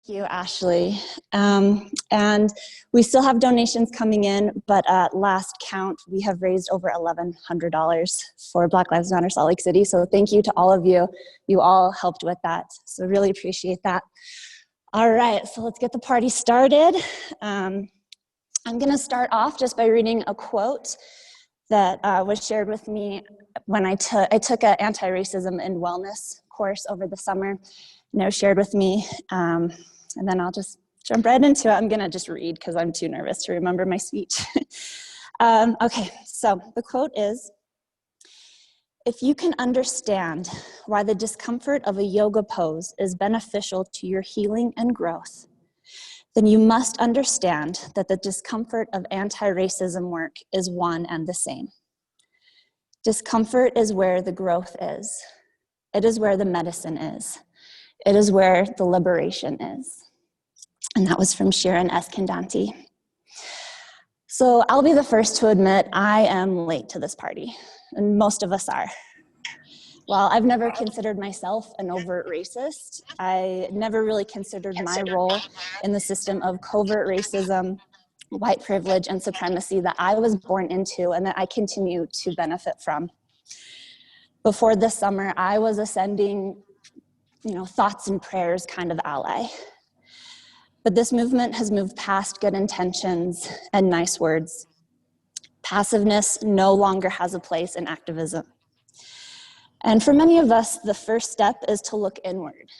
You, Ashley. And we still have donations coming in, but at last count, we have raised over $1,100 for Black Lives Matter Salt Lake City. So thank you to all of you. You all helped with that. So really appreciate that. All right, so let's get the party started. I'm gonna start off just by reading a quote that was shared with me when I took an anti-racism and wellness course over the summer. And it was shared with me. And then I'll just jump right into it. I'm gonna just read because I'm too nervous to remember my speech. Okay, so the quote is, "If you can understand why the discomfort of a yoga pose is beneficial to your healing and growth, then you must understand that the discomfort of anti-racism work is one and the same. Discomfort is where the growth is. It is where the medicine is. It is where the liberation is." And that was from Sharon Escandanti. So I'll be the first to admit I am late to this party, and most of us are. While I've never considered myself an overt racist, I never really considered my role in the system of covert racism, white privilege, and supremacy that I was born into and that I continue to benefit from. Before this summer, I was a sending, thoughts and prayers kind of ally. But this movement has moved past good intentions and nice words. Passiveness no longer has a place in activism. And for many of us, the first step is to look inward,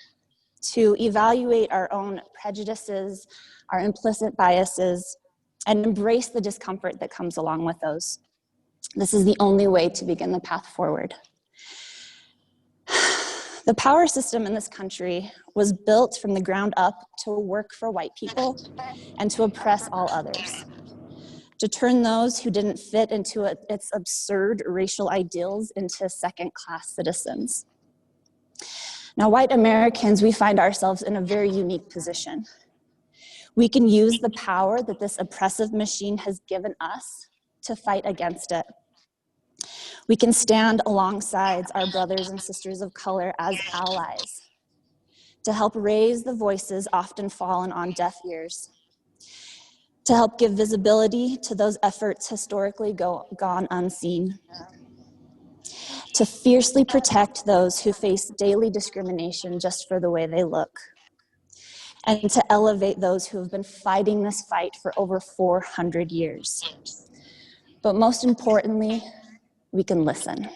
to evaluate our own prejudices, our implicit biases, and embrace the discomfort that comes along with those. This is the only way to begin the path forward. The power system in this country was built from the ground up to work for white people and to oppress all others, to turn those who didn't fit into its absurd racial ideals into second-class citizens. Now, white Americans, we find ourselves in a very unique position. We can use the power that this oppressive machine has given us to fight against it. We can stand alongside our brothers and sisters of color as allies to help raise the voices often fallen on deaf ears, to help give visibility to those efforts historically gone unseen, to fiercely protect those who face daily discrimination just for the way they look, and to elevate those who have been fighting this fight for over 400 years. But most importantly, we can listen.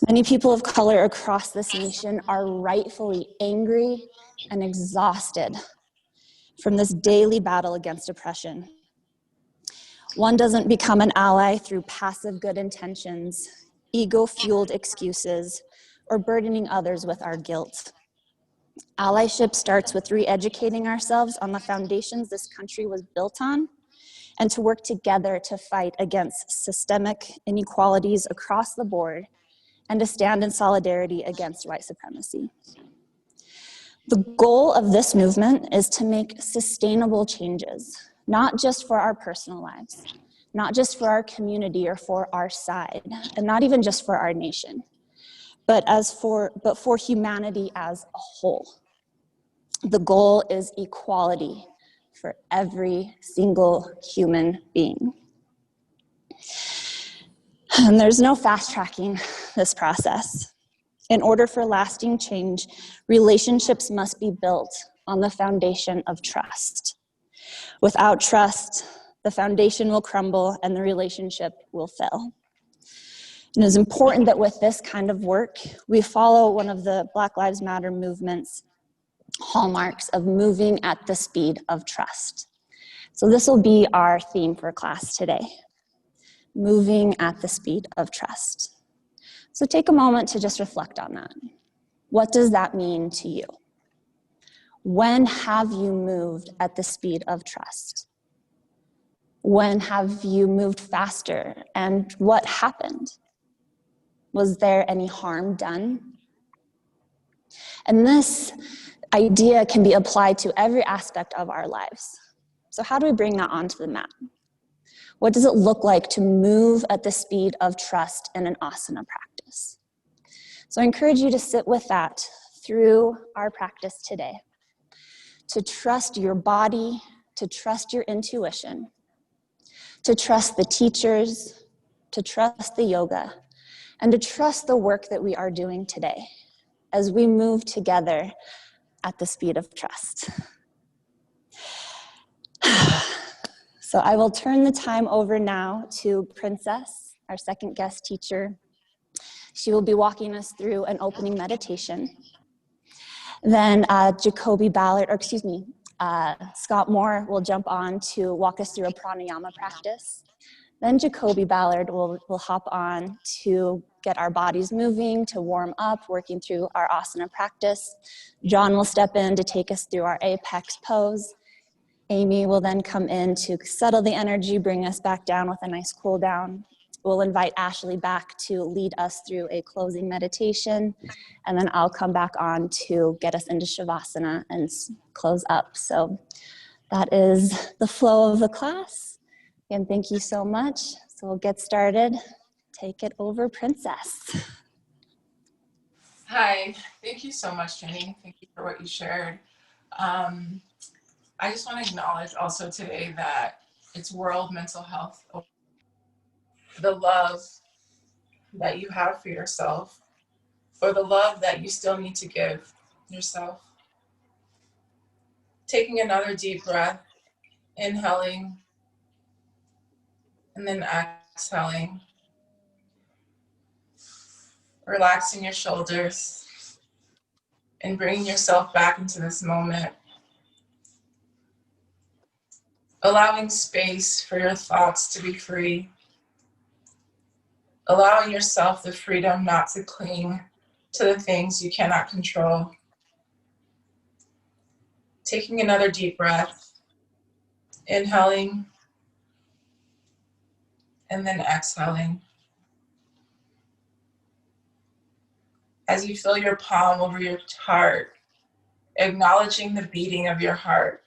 Many people of color across this nation are rightfully angry and exhausted from this daily battle against oppression. One doesn't become an ally through passive good intentions, ego-fueled excuses, or burdening others with our guilt. Allyship starts with re-educating ourselves on the foundations this country was built on, and to work together to fight against systemic inequalities across the board and to stand in solidarity against white supremacy. The goal of this movement is to make sustainable changes, not just for our personal lives, not just for our community or for our side, and not even just for our nation, but for humanity as a whole. The goal is equality for every single human being. And there's no fast-tracking this process. In order for lasting change, relationships must be built on the foundation of trust. Without trust, the foundation will crumble and the relationship will fail. And it's important that with this kind of work, we follow one of the Black Lives Matter movement's hallmarks of moving at the speed of trust. So this will be our theme for class today, moving at the speed of trust. So take a moment to just reflect on that. What does that mean to you? When have you moved at the speed of trust? When have you moved faster, and what happened? Was there any harm done? And this idea can be applied to every aspect of our lives. So how do we bring that onto the mat? What does it look like to move at the speed of trust in an asana practice? So I encourage you to sit with that through our practice today. to trust your body, to trust your intuition, to trust the teachers, to trust the yoga, and to trust the work that we are doing today as we move together at the speed of trust. So I will turn the time over now to Princess, our second guest teacher. She will be walking us through an opening meditation. Then Scott Moore will jump on to walk us through a pranayama practice. Then Jacoby Ballard will hop on to get our bodies moving, to warm up, working through our asana practice. John will step in to take us through our apex pose. Amy will then come in to settle the energy, bring us back down with a nice cool down. We'll invite Ashley back to lead us through a closing meditation, and then I'll come back on to get us into Shavasana and close up. So that is the flow of the class. Again, thank you so much. So we'll get started. Take it over, Princess. Hi, thank you so much, Jenny. Thank you for what you shared. I just want to acknowledge also today that it's World Mental Health. The love that you have for yourself, or the love that you still need to give yourself. Taking another deep breath, inhaling, and then exhaling. Relaxing your shoulders and bringing yourself back into this moment. Allowing space for your thoughts to be free. Allowing yourself the freedom not to cling to the things you cannot control. Taking another deep breath, inhaling, and then exhaling. As you feel your palm over your heart, acknowledging the beating of your heart.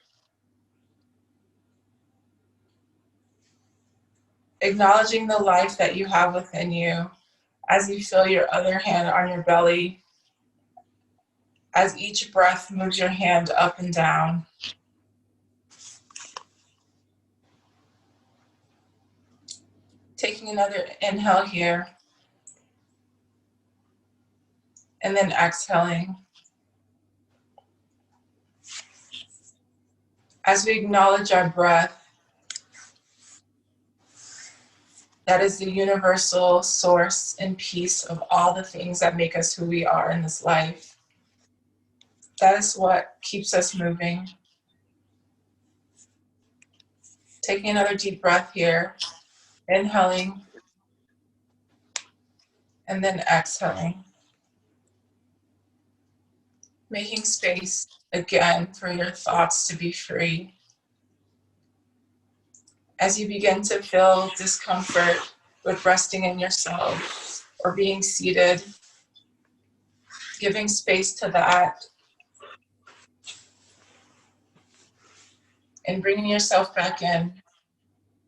Acknowledging the life that you have within you as you feel your other hand on your belly, as each breath moves your hand up and down. Taking another inhale here, and then exhaling. As we acknowledge our breath, that is the universal source and piece of all the things that make us who we are in this life. That is what keeps us moving. Taking another deep breath here, inhaling, and then exhaling. Making space again for your thoughts to be free. As you begin to feel discomfort with resting in yourself or being seated, giving space to that and bringing yourself back in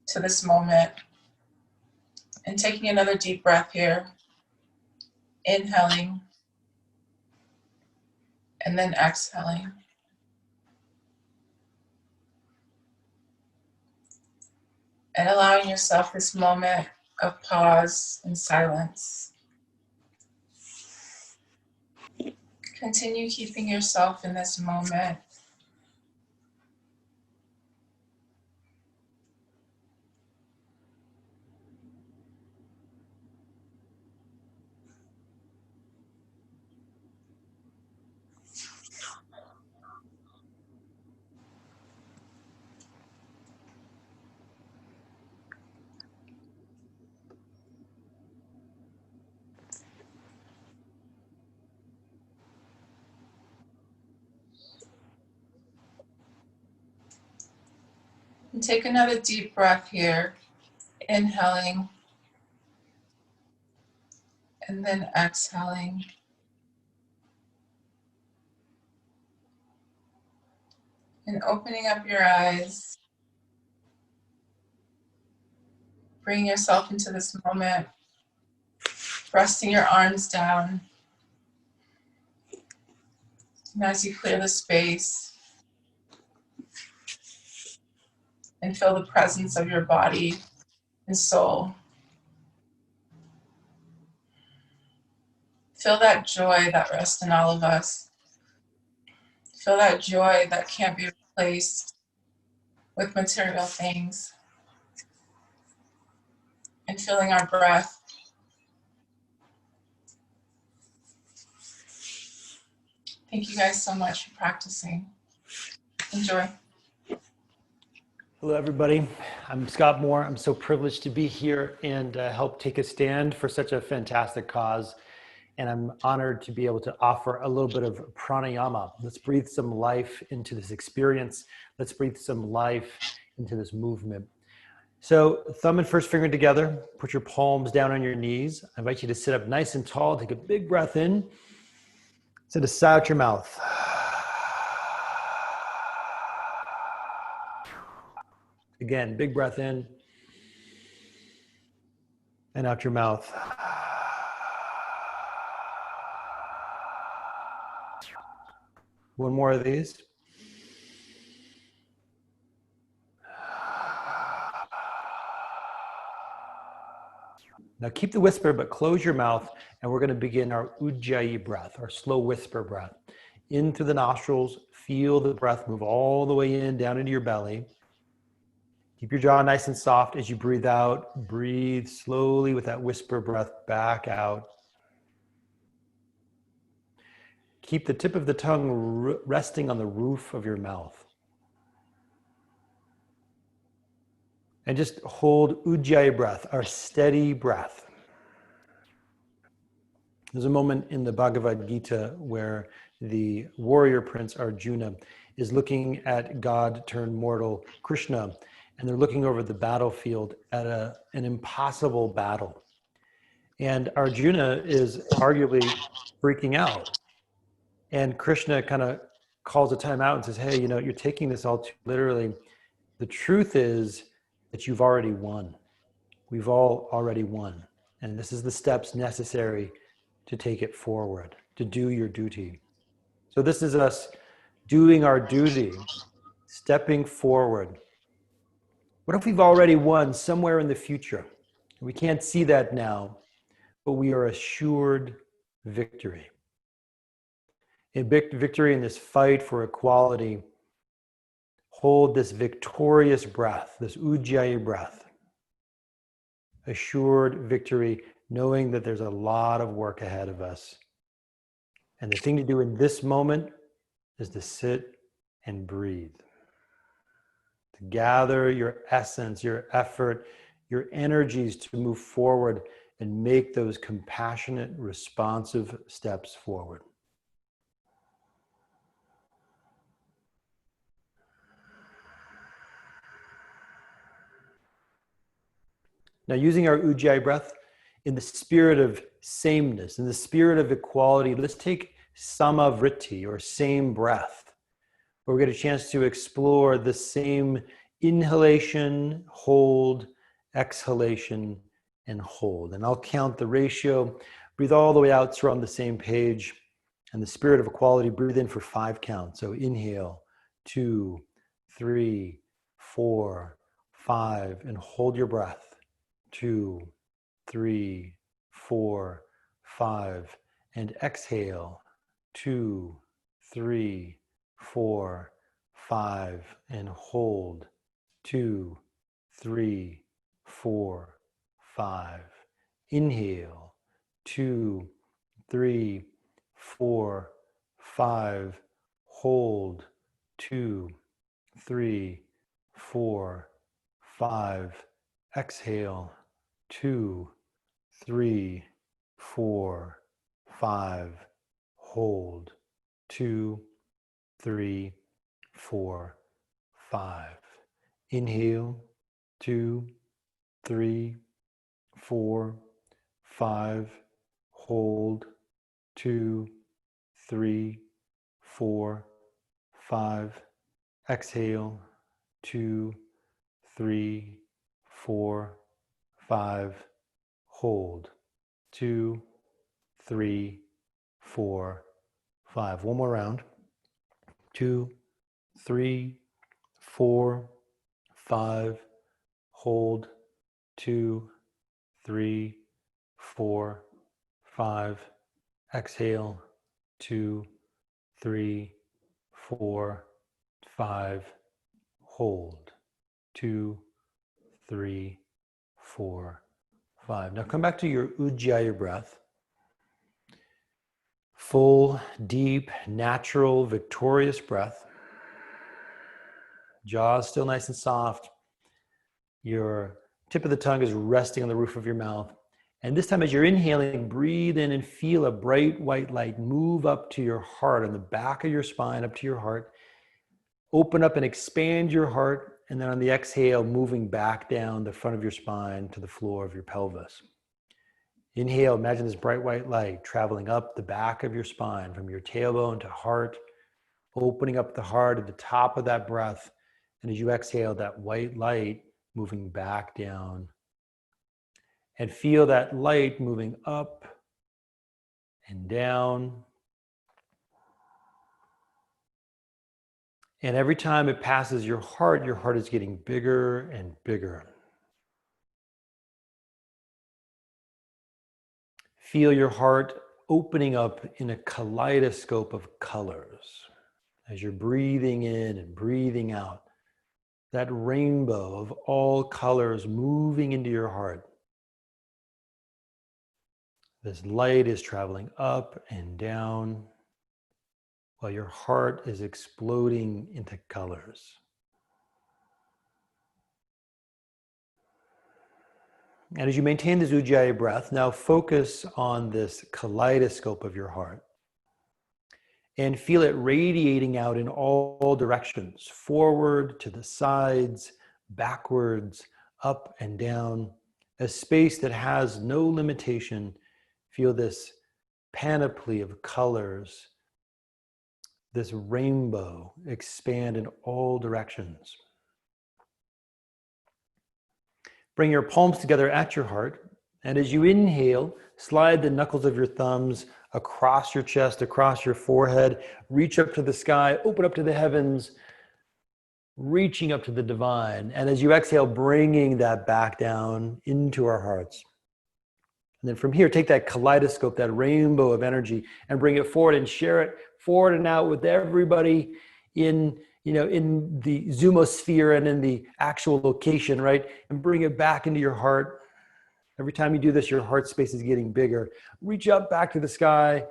to this moment and taking another deep breath here, inhaling and then exhaling. And allowing yourself this moment of pause and silence. Continue keeping yourself in this moment. And take another deep breath here, inhaling and then exhaling. And opening up your eyes, bring yourself into this moment, resting your arms down. And as you clear the space, and feel the presence of your body and soul. Feel that joy that rests in all of us. Feel that joy that can't be replaced with material things. And feeling our breath. Thank you guys so much for practicing. Enjoy. Hello, everybody. I'm Scott Moore. I'm so privileged to be here and help take a stand for such a fantastic cause. And I'm honored to be able to offer a little bit of pranayama. Let's breathe some life into this experience. Let's breathe some life into this movement. So thumb and first finger together. Put your palms down on your knees. I invite you to sit up nice and tall. Take a big breath in. Send a sigh out your mouth. Again, big breath in and out your mouth. One more of these. Now keep the whisper, but close your mouth, and we're going to begin our Ujjayi breath, our slow whisper breath. In through the nostrils, feel the breath move all the way in, down into your belly. Keep your jaw nice and soft as you breathe out. Breathe slowly with that whisper breath back out. Keep the tip of the tongue resting on the roof of your mouth. And just hold Ujjayi breath, our steady breath. There's a moment in the Bhagavad Gita where the warrior prince Arjuna is looking at God turned mortal Krishna, and they're looking over the battlefield at an impossible battle. And Arjuna is arguably freaking out. And Krishna kind of calls a time out and says, hey, you're taking this all too literally. The truth is that you've already won. We've all already won. And this is the steps necessary to take it forward, to do your duty. So this is us doing our duty, stepping forward. What if we've already won somewhere in the future? We can't see that now, but we are assured victory. In victory in this fight for equality, hold this victorious breath, this Ujjayi breath. Assured victory, knowing that there's a lot of work ahead of us. And the thing to do in this moment is to sit and breathe. To gather your essence, your effort, your energies to move forward and make those compassionate, responsive steps forward. Now, using our Ujjayi breath in the spirit of sameness, in the spirit of equality, let's take Samavritti, or same breath, where we get a chance to explore the same inhalation, hold, exhalation, and hold. And I'll count the ratio. Breathe all the way out so we're on the same page. And the spirit of equality, breathe in for 5 counts. So inhale, 2, 3, 4, 5, and hold your breath. 2, 3, 4, 5, and exhale. 2, 3, 4, 5, and hold. 2, 3, 4, 5. Inhale. 2, 3, 4, 5. Hold. 2, 3, 4, 5. Exhale. 2, 3, 4, 5. Hold. 2, 3, 4, 5. Inhale. 2, 3, 4, 5. Hold. 2, 3, 4, 5. Exhale. 2, 3, 4, 5. Hold. 2, 3, 4, 5. One more round. 2, 3, 4, 5, hold, 2, 3, 4, 5, exhale, 2, 3, 4, 5, hold, 2, 3, 4, 5. Now come back to your Ujjayi breath. Full, deep, natural, victorious breath. Jaws still nice and soft. Your tip of the tongue is resting on the roof of your mouth. And this time as you're inhaling, breathe in and feel a bright white light move up to your heart, on the back of your spine, up to your heart. Open up and expand your heart. And then on the exhale, moving back down the front of your spine to the floor of your pelvis. Inhale, imagine this bright white light traveling up the back of your spine from your tailbone to heart, opening up the heart at the top of that breath. And as you exhale, that white light moving back down. And feel that light moving up and down. And every time it passes your heart is getting bigger and bigger. Feel your heart opening up in a kaleidoscope of colors as you're breathing in and breathing out. That rainbow of all colors moving into your heart. This light is traveling up and down while your heart is exploding into colors. And as you maintain this Ujjayi breath, now focus on this kaleidoscope of your heart and feel it radiating out in all directions, forward, to the sides, backwards, up and down, a space that has no limitation. Feel this panoply of colors, this rainbow expand in all directions. Bring your palms together at your heart, and as you inhale, slide the knuckles of your thumbs across your chest, across your forehead, reach up to the sky, open up to the heavens, reaching up to the divine. And as you exhale, bringing that back down into our hearts. And then from here, take that kaleidoscope, that rainbow of energy, and bring it forward and share it forward and out with everybody in the zoomosphere and in the actual location, right? And bring it back into your heart. Every time you do this, your heart space is getting bigger. Reach up back to the sky,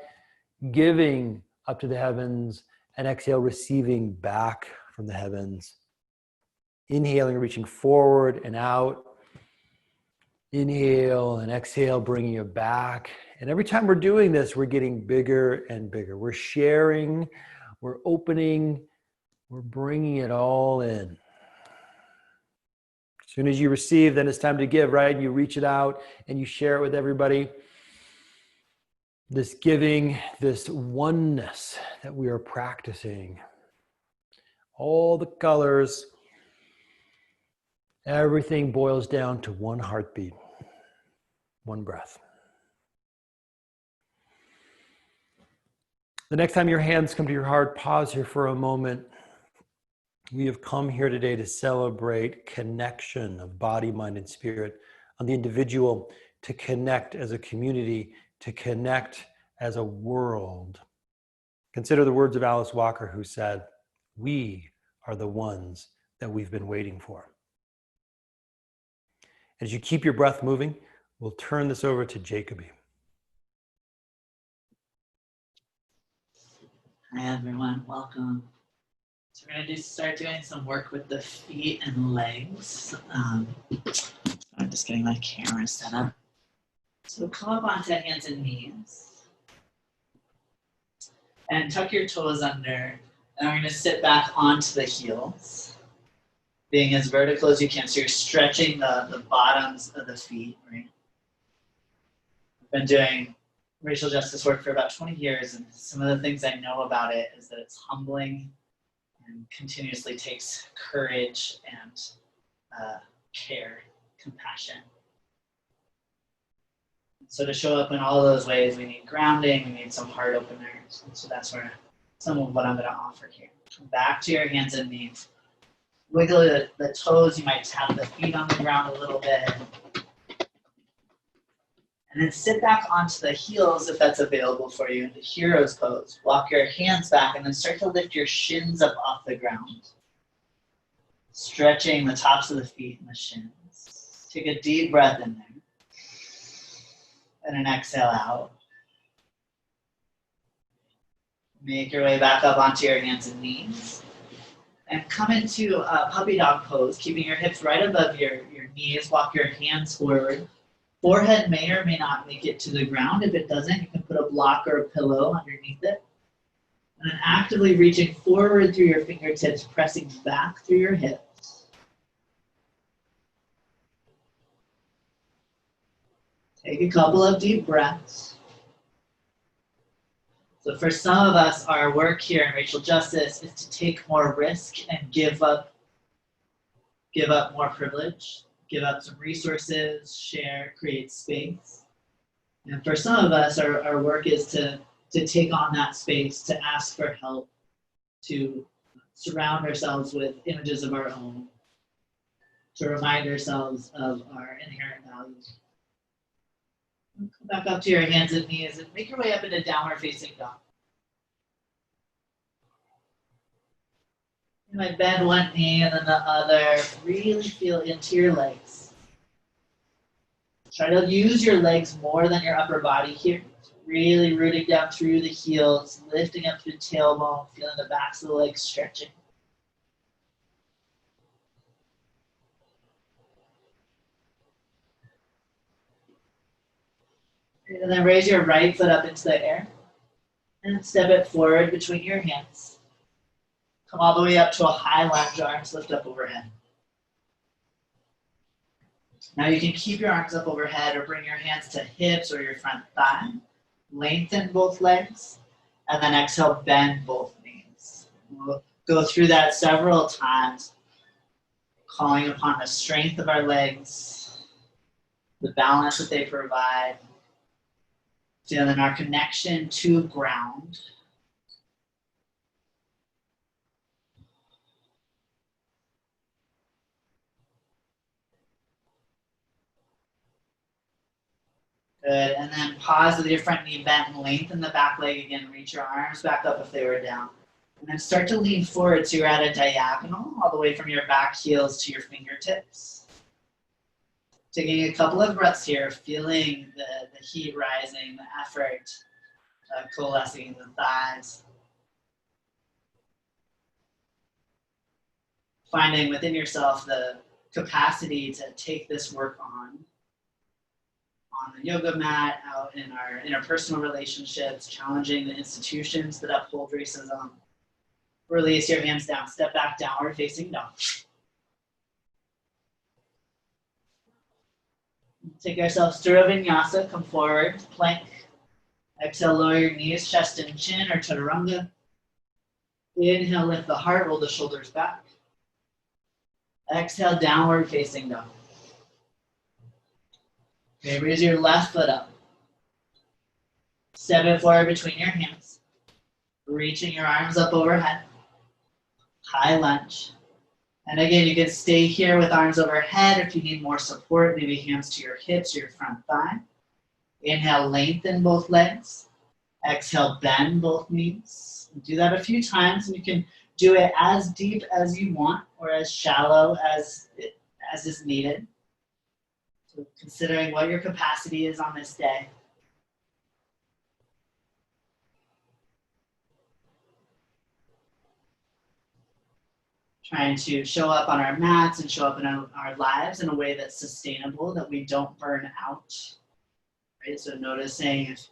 giving up to the heavens, and exhale, receiving back from the heavens. Inhaling, reaching forward and out. Inhale and exhale, bringing you back. And every time we're doing this, we're getting bigger and bigger. We're sharing, we're opening, we're bringing it all in. As soon as you receive, then it's time to give, right? You reach it out and you share it with everybody. This giving, this oneness that we are practicing. All the colors, everything boils down to one heartbeat, one breath. The next time your hands come to your heart, pause here for a moment. We have come here today to celebrate connection of body, mind, and spirit on the individual, to connect as a community, to connect as a world. Consider the words of Alice Walker, who said, "We are the ones that we've been waiting for." As you keep your breath moving, we'll turn this over to Jacoby. Hi everyone, welcome. So we're going to start doing some work with the feet and legs. I'm just getting my camera set up. So come up onto hands and knees. And tuck your toes under. And we're going to sit back onto the heels, being as vertical as you can. So you're stretching the bottoms of the feet, right? I've been doing racial justice work for about 20 years, and some of the things I know about it is that it's humbling and continuously takes courage and care, compassion. So to show up in all those ways, we need grounding, we need some heart openers. And so that's where some of what I'm going to offer here. Come back to your hands and knees. Wiggle the toes. You might tap the feet on the ground a little bit. And then sit back onto the heels if that's available for you, into hero's pose. Walk your hands back and then start to lift your shins up off the ground. Stretching the tops of the feet and the shins. Take a deep breath in there. And an exhale out. Make your way back up onto your hands and knees. And come into a puppy dog pose, keeping your hips right above your knees. Walk your hands forward. Forehead may or may not make it to the ground. If it doesn't, you can put a block or a pillow underneath it. And then actively reaching forward through your fingertips, pressing back through your hips. Take a couple of deep breaths. So for some of us, our work here in racial justice is to take more risk and give up more privilege, give up some resources, share, create space. And for some of us, our work is to take on that space, to ask for help, to surround ourselves with images of our own, to remind ourselves of our inherent values. Come back up to your hands and knees and make your way up into downward facing dog. You might bend one knee and then the other. Really feel into your legs. Try to use your legs more than your upper body here. Really rooting down through the heels, lifting up through the tailbone, feeling the backs of the legs stretching. And then raise your right foot up into the air and step it forward between your hands. Come all the way up to a high lunge, arms lift up overhead. Now you can keep your arms up overhead or bring your hands to hips or your front thigh. Lengthen both legs and then exhale, bend both knees. We'll go through that several times, calling upon the strength of our legs, the balance that they provide, feeling our connection to ground. Good, and then pause with your front knee bent and lengthen the back leg again. Reach your arms back up if they were down. And then start to lean forward so you're at a diagonal all the way from your back heels to your fingertips. Taking a couple of breaths here, feeling the heat rising, the effort coalescing in the thighs. Finding within yourself the capacity to take this work on the yoga mat, out in our interpersonal relationships, challenging the institutions that uphold racism. Release your hands down, step back, downward facing dog. Take ourselves through a vinyasa, come forward, plank. Exhale, lower your knees, chest and chin, or chaturanga. Inhale, lift the heart, roll the shoulders back. Exhale, downward facing dog. Okay, raise your left foot up. Step it forward between your hands. Reaching your arms up overhead. High lunge. And again, you can stay here with arms overhead. If you need more support, maybe hands to your hips or your front thigh. Inhale, lengthen both legs. Exhale, bend both knees. Do that a few times, and you can do it as deep as you want or as shallow as is needed. So considering what your capacity is on this day. Trying to show up on our mats and show up in our lives in a way that's sustainable, that we don't burn out. Right? So noticing if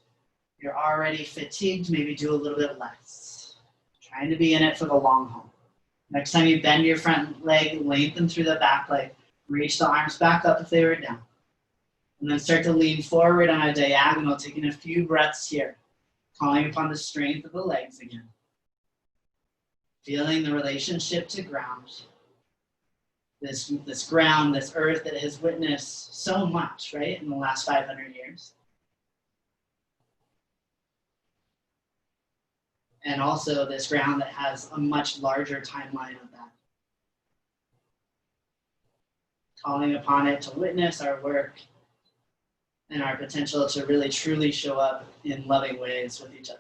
you're already fatigued, maybe do a little bit less. Trying to be in it for the long haul. Next time you bend your front leg, lengthen through the back leg. Reach the arms back up if they were down. And then start to lean forward on a diagonal, taking a few breaths here. Calling upon the strength of the legs again. Feeling the relationship to ground. This ground, this earth that has witnessed so much, right, in the last 500 years. And also this ground that has a much larger timeline of that. calling upon it to witness our work and our potential to really truly show up in loving ways with each other.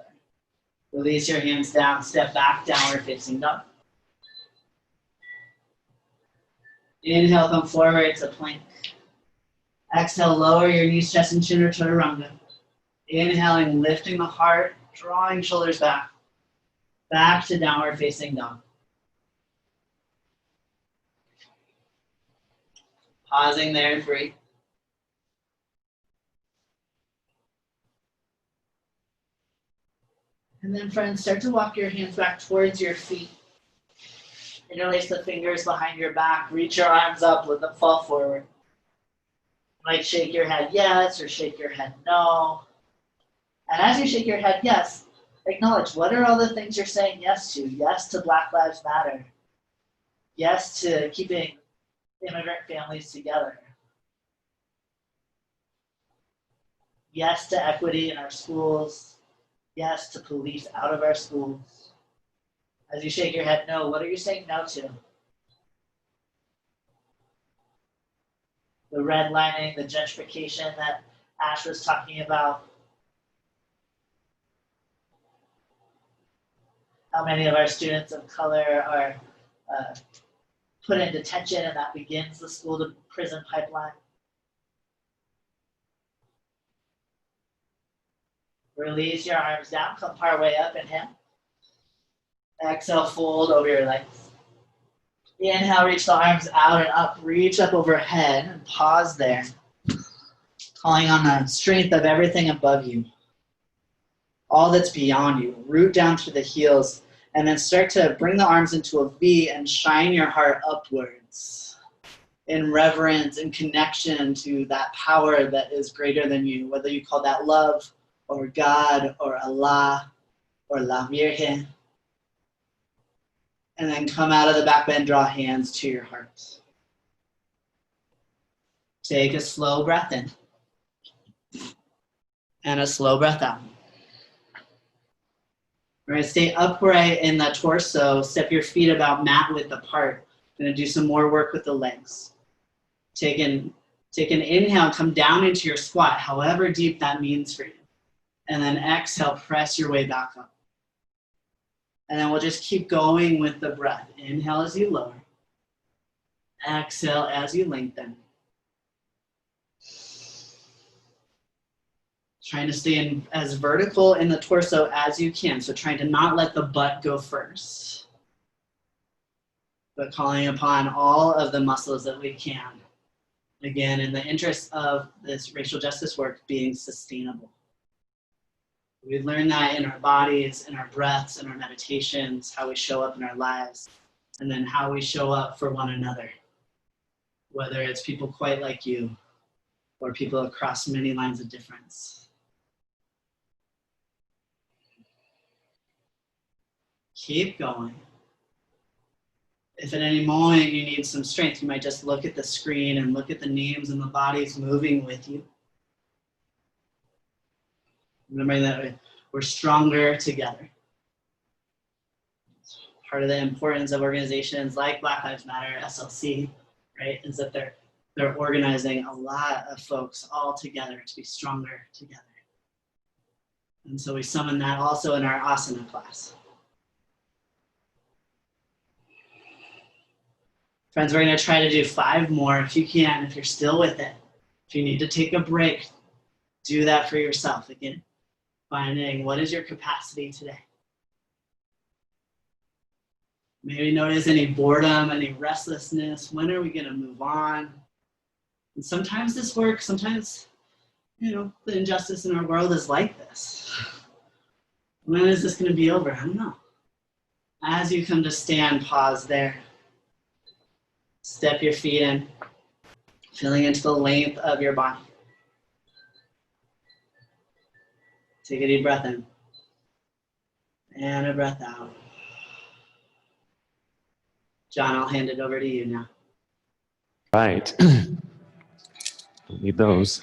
Release your hands down, step back, downward facing dog. Inhale, come forward to plank. Exhale, lower your knees, chest, and chin, or chaturanga. Inhaling, lifting the heart, drawing shoulders back. Back to downward facing dog. Pausing there and breathe. And then, friends, start to walk your hands back towards your feet. Interlace the fingers behind your back. Reach your arms up. Let them fall forward. You might shake your head yes or shake your head no. And as you shake your head yes, acknowledge what are all the things you're saying yes to. Yes to Black Lives Matter. Yes to keeping immigrant families together. Yes to equity in our schools. Yes to police out of our schools. As you shake your head no, what are you saying no to? The redlining, the gentrification that Ash was talking about. How many of our students of color are put in detention, and that begins the school to prison pipeline. Release your arms down, come partway up, inhale. Exhale, fold over your legs. Inhale, reach the arms out and up, reach up overhead and pause there. Calling on the strength of everything above you. All that's beyond you. Root down to the heels and then start to bring the arms into a V and shine your heart upwards in reverence and connection to that power that is greater than you, whether you call that love or God or Allah or La Virgen. And then come out of the back bend, draw hands to your heart. Take a slow breath in and a slow breath out. We're going to stay upright in the torso. Step your feet about mat width apart. Going to do some more work with the legs. Take an inhale, come down into your squat, however deep that means for you. And then exhale, press your way back up. And then we'll just keep going with the breath. Inhale as you lower. Exhale as you lengthen. Trying to stay as vertical in the torso as you can. So trying to not let the butt go first. But calling upon all of the muscles that we can. Again, in the interest of this racial justice work being sustainable. We learn that in our bodies, in our breaths, in our meditations, how we show up in our lives, and then how we show up for one another. Whether it's people quite like you, or people across many lines of difference. Keep going. If at any moment you need some strength, you might just look at the screen and look at the names and the bodies moving with you. Remembering that we're stronger together. Part of the importance of organizations like Black Lives Matter, SLC, right, is that they're organizing a lot of folks all together to be stronger together. And so we summon that also in our asana class. Friends, we're going to try to do 5 more if you can, if you're still with it. If you need to take a break, do that for yourself again. Finding what is your capacity today. Maybe notice any boredom, any restlessness. When are we going to move on? And sometimes this works. Sometimes, the injustice in our world is like this. When is this going to be over? I don't know. As you come to stand, pause there. Step your feet in, feeling into the length of your body. Take a deep breath in. And a breath out. John, I'll hand it over to you now. Right. Don't need those.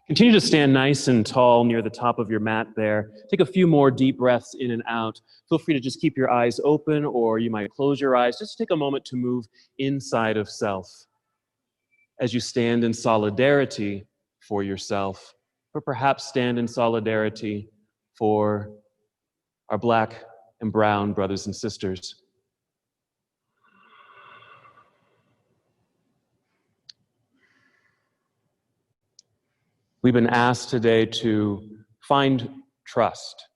Continue to stand nice and tall near the top of your mat there. Take a few more deep breaths in and out. Feel free to just keep your eyes open, or you might close your eyes. Just take a moment to move inside of self as you stand in solidarity for yourself, or perhaps stand in solidarity for our Black and brown brothers and sisters. We've been asked today to find trust.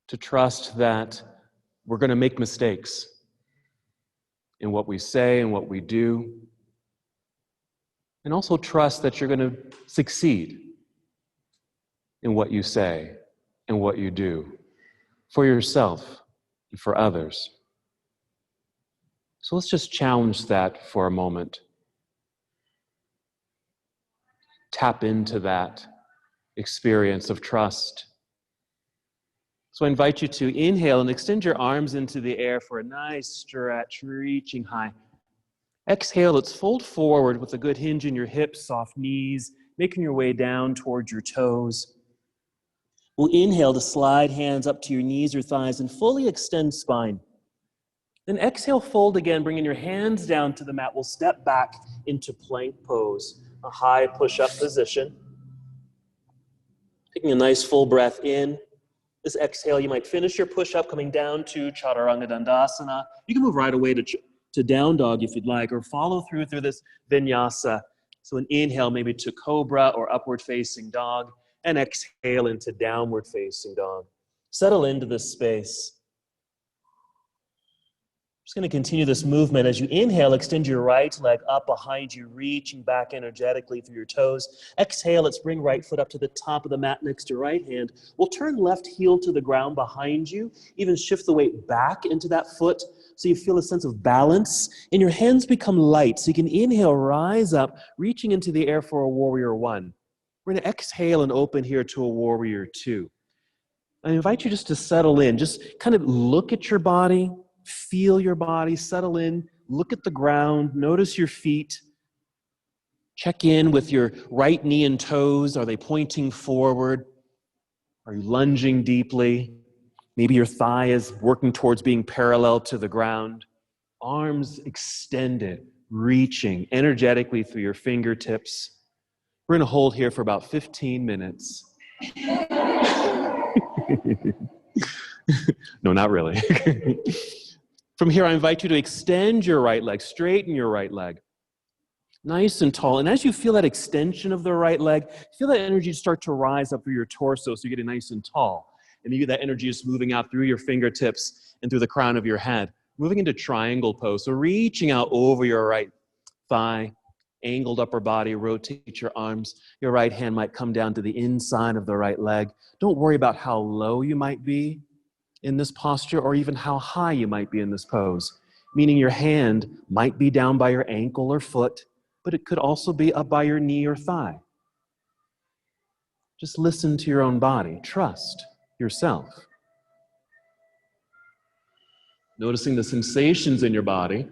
To trust that we're going to make mistakes in what we say and what we do. And also trust that you're going to succeed in what you say and what you do for yourself and for others. So let's just challenge that for a moment. Tap into that experience of trust. So I invite you to inhale and extend your arms into the air for a nice stretch, reaching high. Exhale, let's fold forward with a good hinge in your hips, soft knees, making your way down towards your toes. We'll inhale to slide hands up to your knees or thighs and fully extend spine. Then exhale, fold again, bringing your hands down to the mat. We'll step back into plank pose, a high push-up position. Taking a nice full breath in. This exhale, you might finish your push-up coming down to Chaturanga Dandasana. You can move right away to down dog if you'd like, or follow through this vinyasa. So an inhale maybe to cobra or upward facing dog, and exhale into downward facing dog. Settle into this space. Just going to continue this movement. As you inhale, extend your right leg up behind you, reaching back energetically through your toes. Exhale, let's bring right foot up to the top of the mat next to right hand. We'll turn left heel to the ground behind you, even shift the weight back into that foot so you feel a sense of balance, and your hands become light. So you can inhale, rise up, reaching into the air for a warrior one. We're going to exhale and open here to a warrior two. I invite you just to settle in, just kind of look at your body, feel your body, settle in, look at the ground, notice your feet. Check in with your right knee and toes. Are they pointing forward? Are you lunging deeply? Maybe your thigh is working towards being parallel to the ground. Arms extended, reaching energetically through your fingertips. We're going to hold here for about 15 minutes. No, not really. From here, I invite you to extend your right leg, straighten your right leg. Nice and tall. And as you feel that extension of the right leg, feel that energy start to rise up through your torso so you get it nice and tall. And maybe that energy is moving out through your fingertips and through the crown of your head. Moving into triangle pose. So reaching out over your right thigh, angled upper body, rotate your arms. Your right hand might come down to the inside of the right leg. Don't worry about how low you might be in this posture or even how high you might be in this pose. Meaning your hand might be down by your ankle or foot, but it could also be up by your knee or thigh. Just listen to your own body. Trust yourself. Noticing the sensations in your body.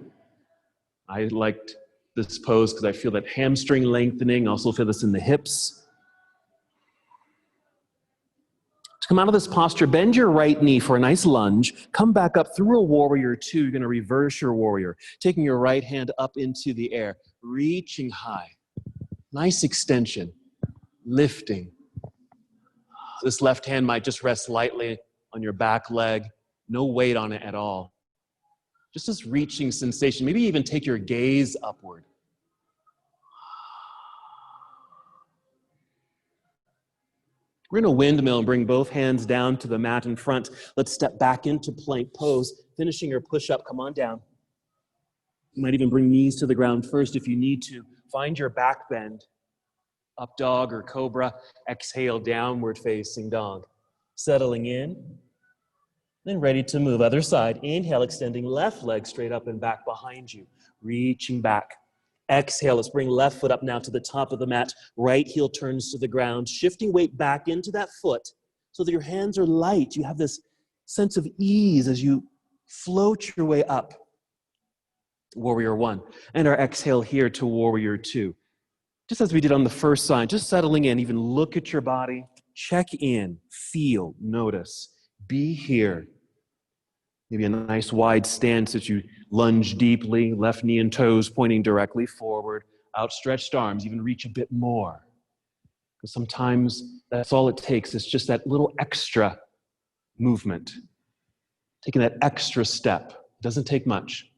I liked this pose because I feel that hamstring lengthening. I also feel this in the hips. To come out of this posture, bend your right knee for a nice lunge. Come back up through a warrior two. You're going to reverse your warrior. Taking your right hand up into the air. Reaching high. Nice extension. Lifting. This left hand might just rest lightly on your back leg. No weight on it at all. Just this reaching sensation. Maybe even take your gaze upward. We're going to windmill and bring both hands down to the mat in front. Let's step back into plank pose. Finishing your push-up, come on down. You might even bring knees to the ground first if you need to. Find your back bend. Up dog or cobra. Exhale, downward facing dog. Settling in. Then ready to move. Other side. Inhale, extending left leg straight up and back behind you. Reaching back. Exhale, let's bring left foot up now to the top of the mat. Right heel turns to the ground. Shifting weight back into that foot so that your hands are light. You have this sense of ease as you float your way up. Warrior one. And our exhale here to warrior two. Just as we did on the first side, just settling in, even look at your body, check in, feel, notice, be here. Maybe a nice wide stance as you lunge deeply, left knee and toes pointing directly forward, outstretched arms, even reach a bit more. Because sometimes that's all it takes. It's just that little extra movement, taking that extra step. It doesn't take much.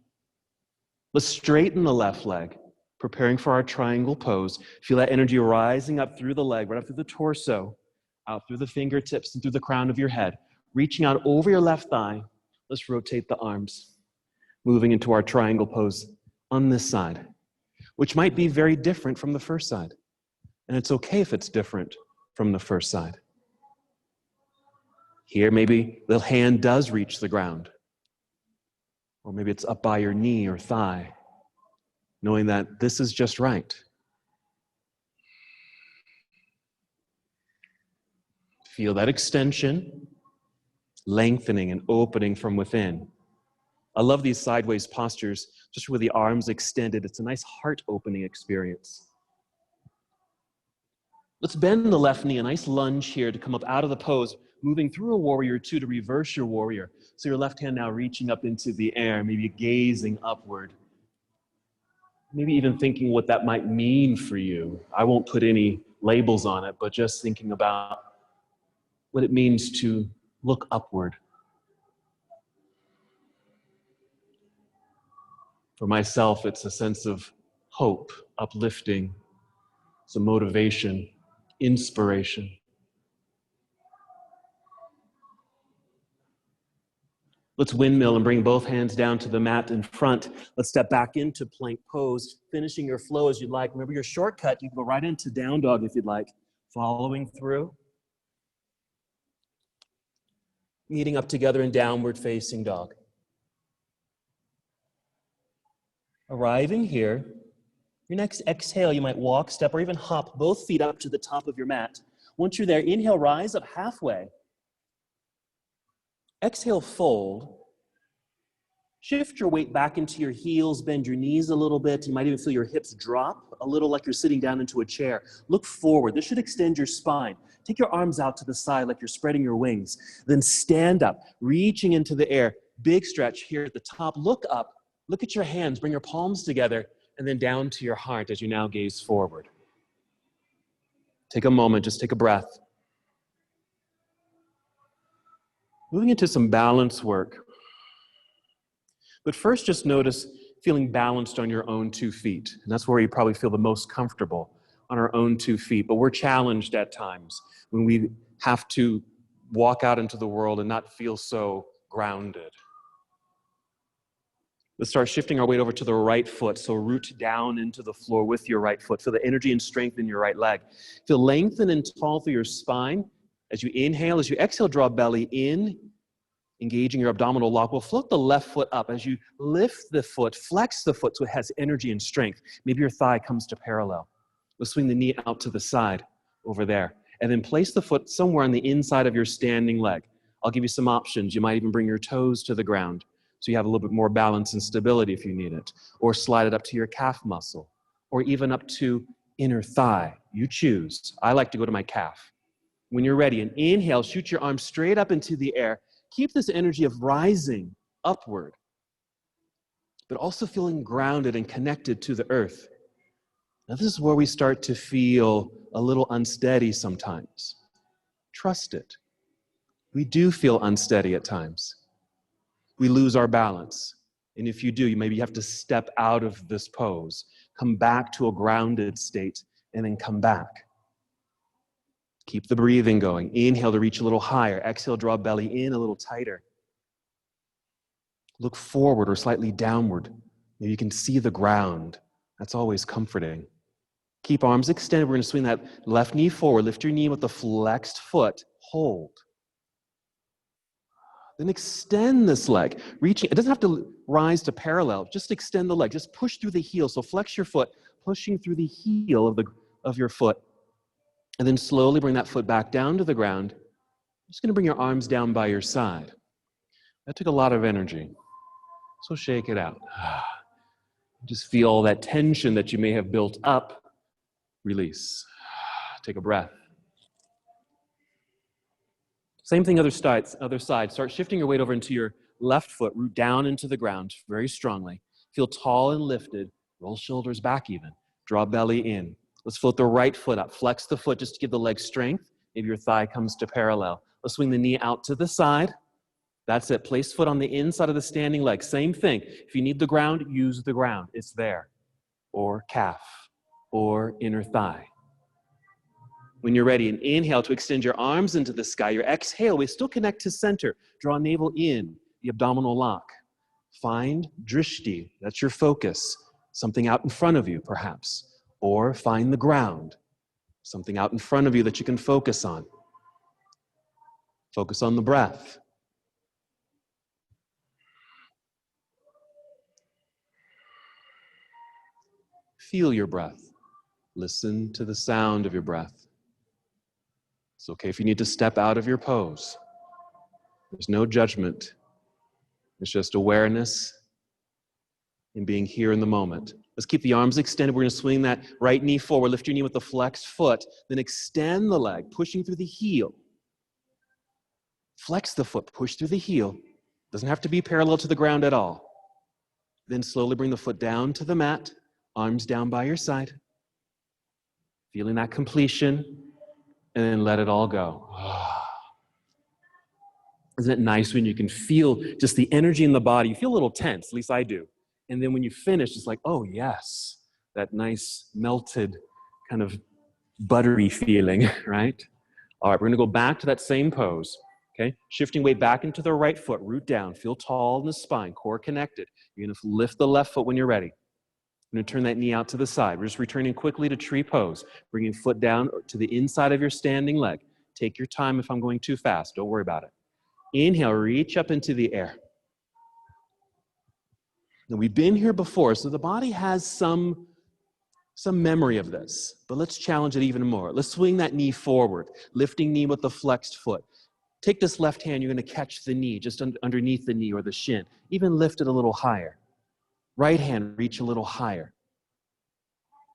Let's straighten the left leg, preparing for our triangle pose. Feel that energy rising up through the leg, right up through the torso, out through the fingertips and through the crown of your head. Reaching out over your left thigh, let's rotate the arms, moving into our triangle pose on this side, which might be very different from the first side. And it's okay if it's different from the first side. Here, maybe the hand does reach the ground. Or maybe it's up by your knee or thigh, knowing that this is just right. Feel that extension, lengthening and opening from within. I love these sideways postures, just with the arms extended. It's a nice heart-opening experience. Let's bend the left knee, a nice lunge here to come up out of the pose, moving through a warrior two to reverse your warrior. So your left hand now reaching up into the air, maybe gazing upward. Maybe even thinking what that might mean for you. I won't put any labels on it, but just thinking about what it means to look upward. For myself, it's a sense of hope, uplifting, some motivation, inspiration. Let's windmill and bring both hands down to the mat in front. Let's step back into plank pose, finishing your flow as you'd like. Remember your shortcut, you can go right into down dog if you'd like. Following through. Meeting up together in downward facing dog. Arriving here, your next exhale, you might walk, step, or even hop both feet up to the top of your mat. Once you're there, inhale, rise up halfway. Exhale, fold. Shift your weight back into your heels, bend your knees a little bit. You might even feel your hips drop a little like you're sitting down into a chair. Look forward. This should extend your spine. Take your arms out to the side like you're spreading your wings. Then stand up, reaching into the air. Big stretch here at the top. Look up. Look at your hands. Bring your palms together and then down to your heart as you now gaze forward. Take a moment. Just take a breath. Moving into some balance work. But first, just notice feeling balanced on your own 2 feet. And that's where you probably feel the most comfortable, on our own 2 feet. But we're challenged at times when we have to walk out into the world and not feel so grounded. Let's start shifting our weight over to the right foot. So root down into the floor with your right foot. Feel the energy and strength in your right leg. Feel lengthen and tall through your spine. As you inhale, as you exhale, draw belly in, engaging your abdominal lock. We'll float the left foot up. As you lift the foot, flex the foot so it has energy and strength. Maybe your thigh comes to parallel. We'll swing the knee out to the side over there. And then place the foot somewhere on the inside of your standing leg. I'll give you some options. You might even bring your toes to the ground so you have a little bit more balance and stability if you need it. Or slide it up to your calf muscle. Or even up to inner thigh. You choose. I like to go to my calf. When you're ready, and inhale, shoot your arms straight up into the air. Keep this energy of rising upward, but also feeling grounded and connected to the earth. Now, this is where we start to feel a little unsteady sometimes. Trust it. We do feel unsteady at times. We lose our balance. And if you do, you maybe have to step out of this pose, come back to a grounded state, and then come back. Keep the breathing going. Inhale to reach a little higher. Exhale, draw belly in a little tighter. Look forward or slightly downward. Maybe you can see the ground. That's always comforting. Keep arms extended. We're going to swing that left knee forward. Lift your knee with the flexed foot. Hold. Then extend this leg. Reaching. It doesn't have to rise to parallel. Just extend the leg. Just push through the heel. So flex your foot, pushing through the heel of your foot. And then slowly bring that foot back down to the ground. Just going to bring your arms down by your side. That took a lot of energy. So shake it out. Just feel all that tension that you may have built up Release. Take a breath. Same thing, other side. Start shifting your weight over into your left foot. Root down into the ground very strongly. Feel tall and lifted. Roll shoulders back even. Draw belly in. Let's float the right foot up. Flex the foot just to give the leg strength. Maybe your thigh comes to parallel. Let's swing the knee out to the side. That's it. Place foot on the inside of the standing leg. Same thing. If you need the ground, use the ground. It's there. Or calf. Or inner thigh. When you're ready, an inhale to extend your arms into the sky. Your exhale, we still connect to center. Draw navel in, the abdominal lock. Find drishti, that's your focus. Something out in front of you, perhaps. Or find the ground. Something out in front of you that you can focus on. Focus on the breath. Feel your breath. Listen to the sound of your breath. It's okay if you need to step out of your pose. There's no judgment. It's just awareness and being here in the moment. Let's keep the arms extended. We're going to swing that right knee forward. Lift your knee with the flexed foot. Then extend the leg, pushing through the heel. Flex the foot, push through the heel. Doesn't have to be parallel to the ground at all. Then slowly bring the foot down to the mat, arms down by your side. Feeling that completion, and then let it all go. Isn't it nice when you can feel just the energy in the body? You feel a little tense, at least I do. And then when you finish, it's like, oh yes, that nice melted kind of buttery feeling, right? All right, we're gonna go back to that same pose, okay? Shifting weight back into the right foot, root down, feel tall in the spine, core connected. You're gonna lift the left foot when you're ready. I'm gonna turn that knee out to the side. We're just returning quickly to tree pose, bringing foot down to the inside of your standing leg. Take your time if I'm going too fast, don't worry about it. Inhale, reach up into the air. Now we've been here before, so the body has some memory of this, but let's challenge it even more. Let's swing that knee forward, lifting knee with the flexed foot. Take this left hand, you're gonna catch the knee, just underneath the knee or the shin. Even lift it a little higher. Right hand, reach a little higher.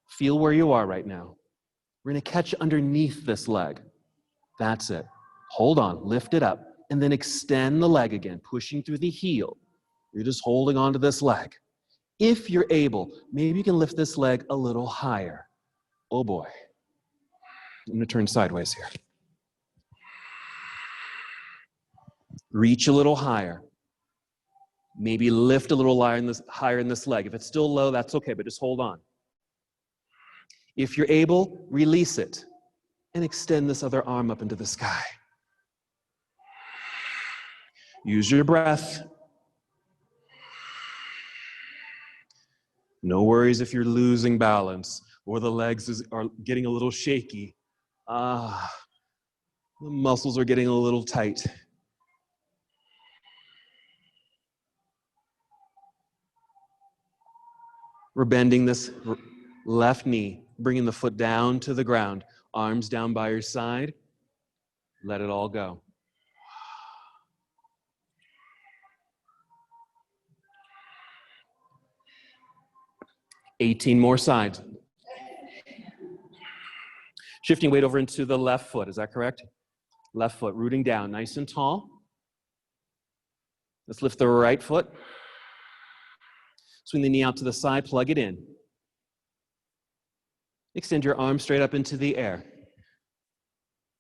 Feel where you are right now. We're gonna catch underneath this leg. That's it. Hold on, lift it up, and then extend the leg again, pushing through the heel. You're just holding on to this leg. If you're able, maybe you can lift this leg a little higher. Oh boy. I'm gonna turn sideways here. Reach a little higher. Maybe lift a little higher in this leg. If it's still low, that's okay, but just hold on. If you're able, release it and extend this other arm up into the sky. Use your breath. No worries if you're losing balance or the legs are getting a little shaky. The muscles are getting a little tight. We're bending this left knee, bringing the foot down to the ground, arms down by your side. Let it all go. $18 more sides. Shifting weight over into the left foot, is that correct? Left foot, rooting down, nice and tall. Let's lift the right foot. Swing the knee out to the side, plug it in. Extend your arm straight up into the air.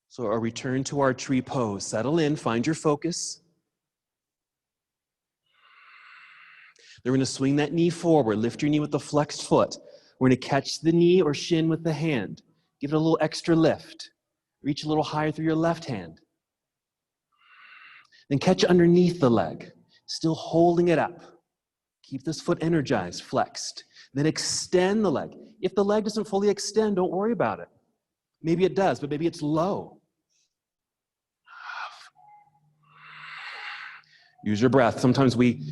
So a return to our tree pose. Settle in, find your focus. Then we're going to swing that knee forward. Lift your knee with the flexed foot. We're going to catch the knee or shin with the hand. Give it a little extra lift. Reach a little higher through your left hand. Then catch underneath the leg, still holding it up. Keep this foot energized, flexed. Then extend the leg. If the leg doesn't fully extend, don't worry about it. Maybe it does, but maybe it's low. Use your breath. Sometimes we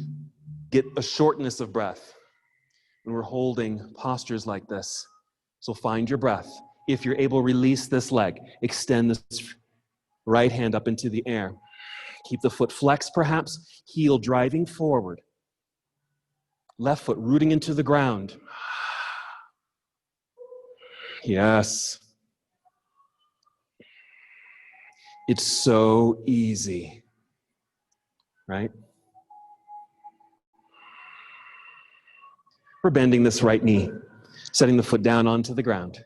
get a shortness of breath when we're holding postures like this. So find your breath. If you're able, release this leg. Extend this right hand up into the air. Keep the foot flexed, perhaps. Heel driving forward. Left foot rooting into the ground. Yes. It's so easy, right? We're bending this right knee, setting the foot down onto the ground.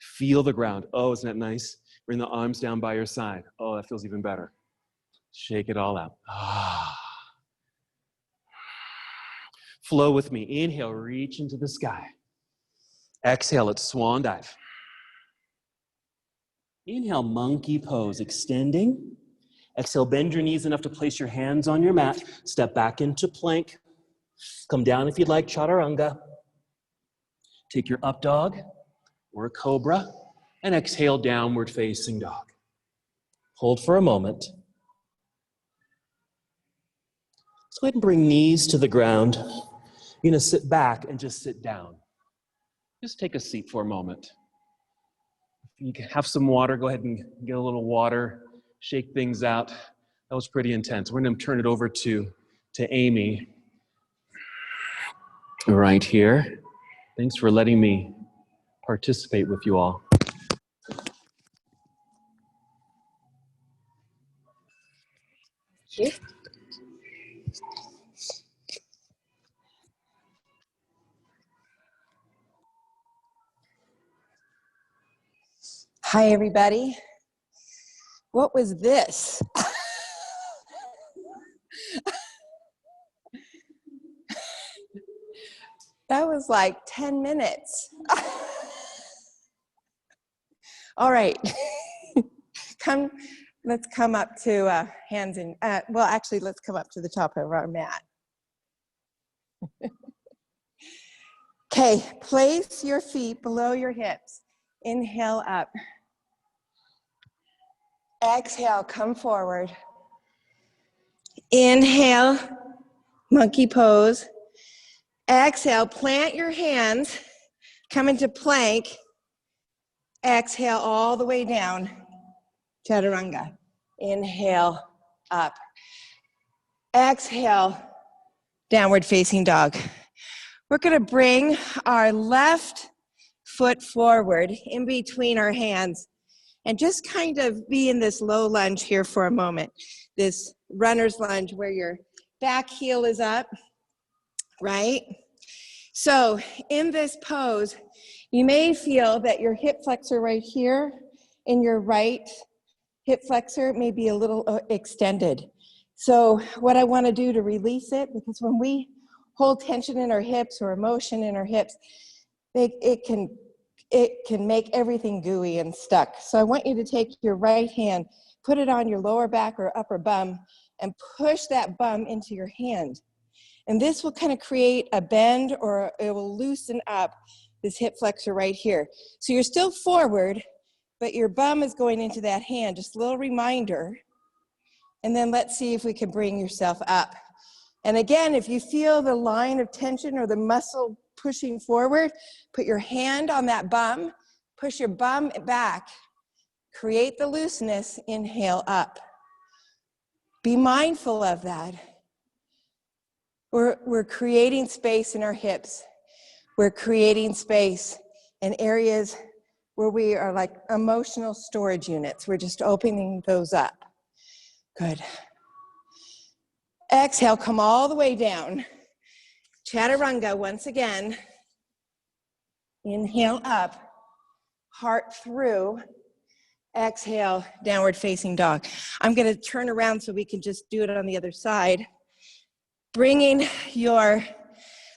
Feel the ground. Oh, isn't that nice? Bring the arms down by your side. Oh, that feels even better. Shake it all out. Ah. Flow with me. Inhale, reach into the sky. Exhale, let's swan dive. Inhale, monkey pose, extending. Exhale, bend your knees enough to place your hands on your mat. Step back into plank. Come down if you'd like, chaturanga. Take your up dog or a cobra and exhale, downward facing dog. Hold for a moment. Let's go ahead and bring knees to the ground. You're gonna sit back and just sit down. Just take a seat for a moment. If you can have some water, go ahead and get a little water, shake things out. That was pretty intense. We're gonna turn it over to Amy right here. Thanks for letting me participate with you all. Hi, everybody. What was this? That was like 10 minutes. All right. Let's come up to hands in, well, actually, let's come up to the top of our mat. Okay, place your feet below your hips. Inhale up. Exhale, come forward. Inhale, monkey pose. Exhale, plant your hands, come into plank. Exhale all the way down, chaturanga. Inhale, up. Exhale, downward facing dog. We're gonna bring our left foot forward in between our hands and just kind of be in this low lunge here for a moment. This runner's lunge where your back heel is up, right? So in this pose, you may feel that your hip flexor right here in your right hip flexor may be a little extended. So what I want to do to release it, because when we hold tension in our hips or emotion in our hips, it can make everything gooey and stuck. So I want you to take your right hand, put it on your lower back or upper bum, and push that bum into your hand. And this will kind of create a bend, or it will loosen up this hip flexor right here. So you're still forward, but your bum is going into that hand. Just a little reminder. And then let's see if we can bring yourself up. And again, if you feel the line of tension or the muscle pushing forward, put your hand on that bum, push your bum back, create the looseness, inhale up. Be mindful of that. We're creating space in our hips. We're creating space in areas where we are like emotional storage units. We're just opening those up. Good. Exhale, come all the way down. Chaturanga once again. Inhale up, heart through. Exhale, downward facing dog. I'm gonna turn around so we can just do it on the other side. Bringing your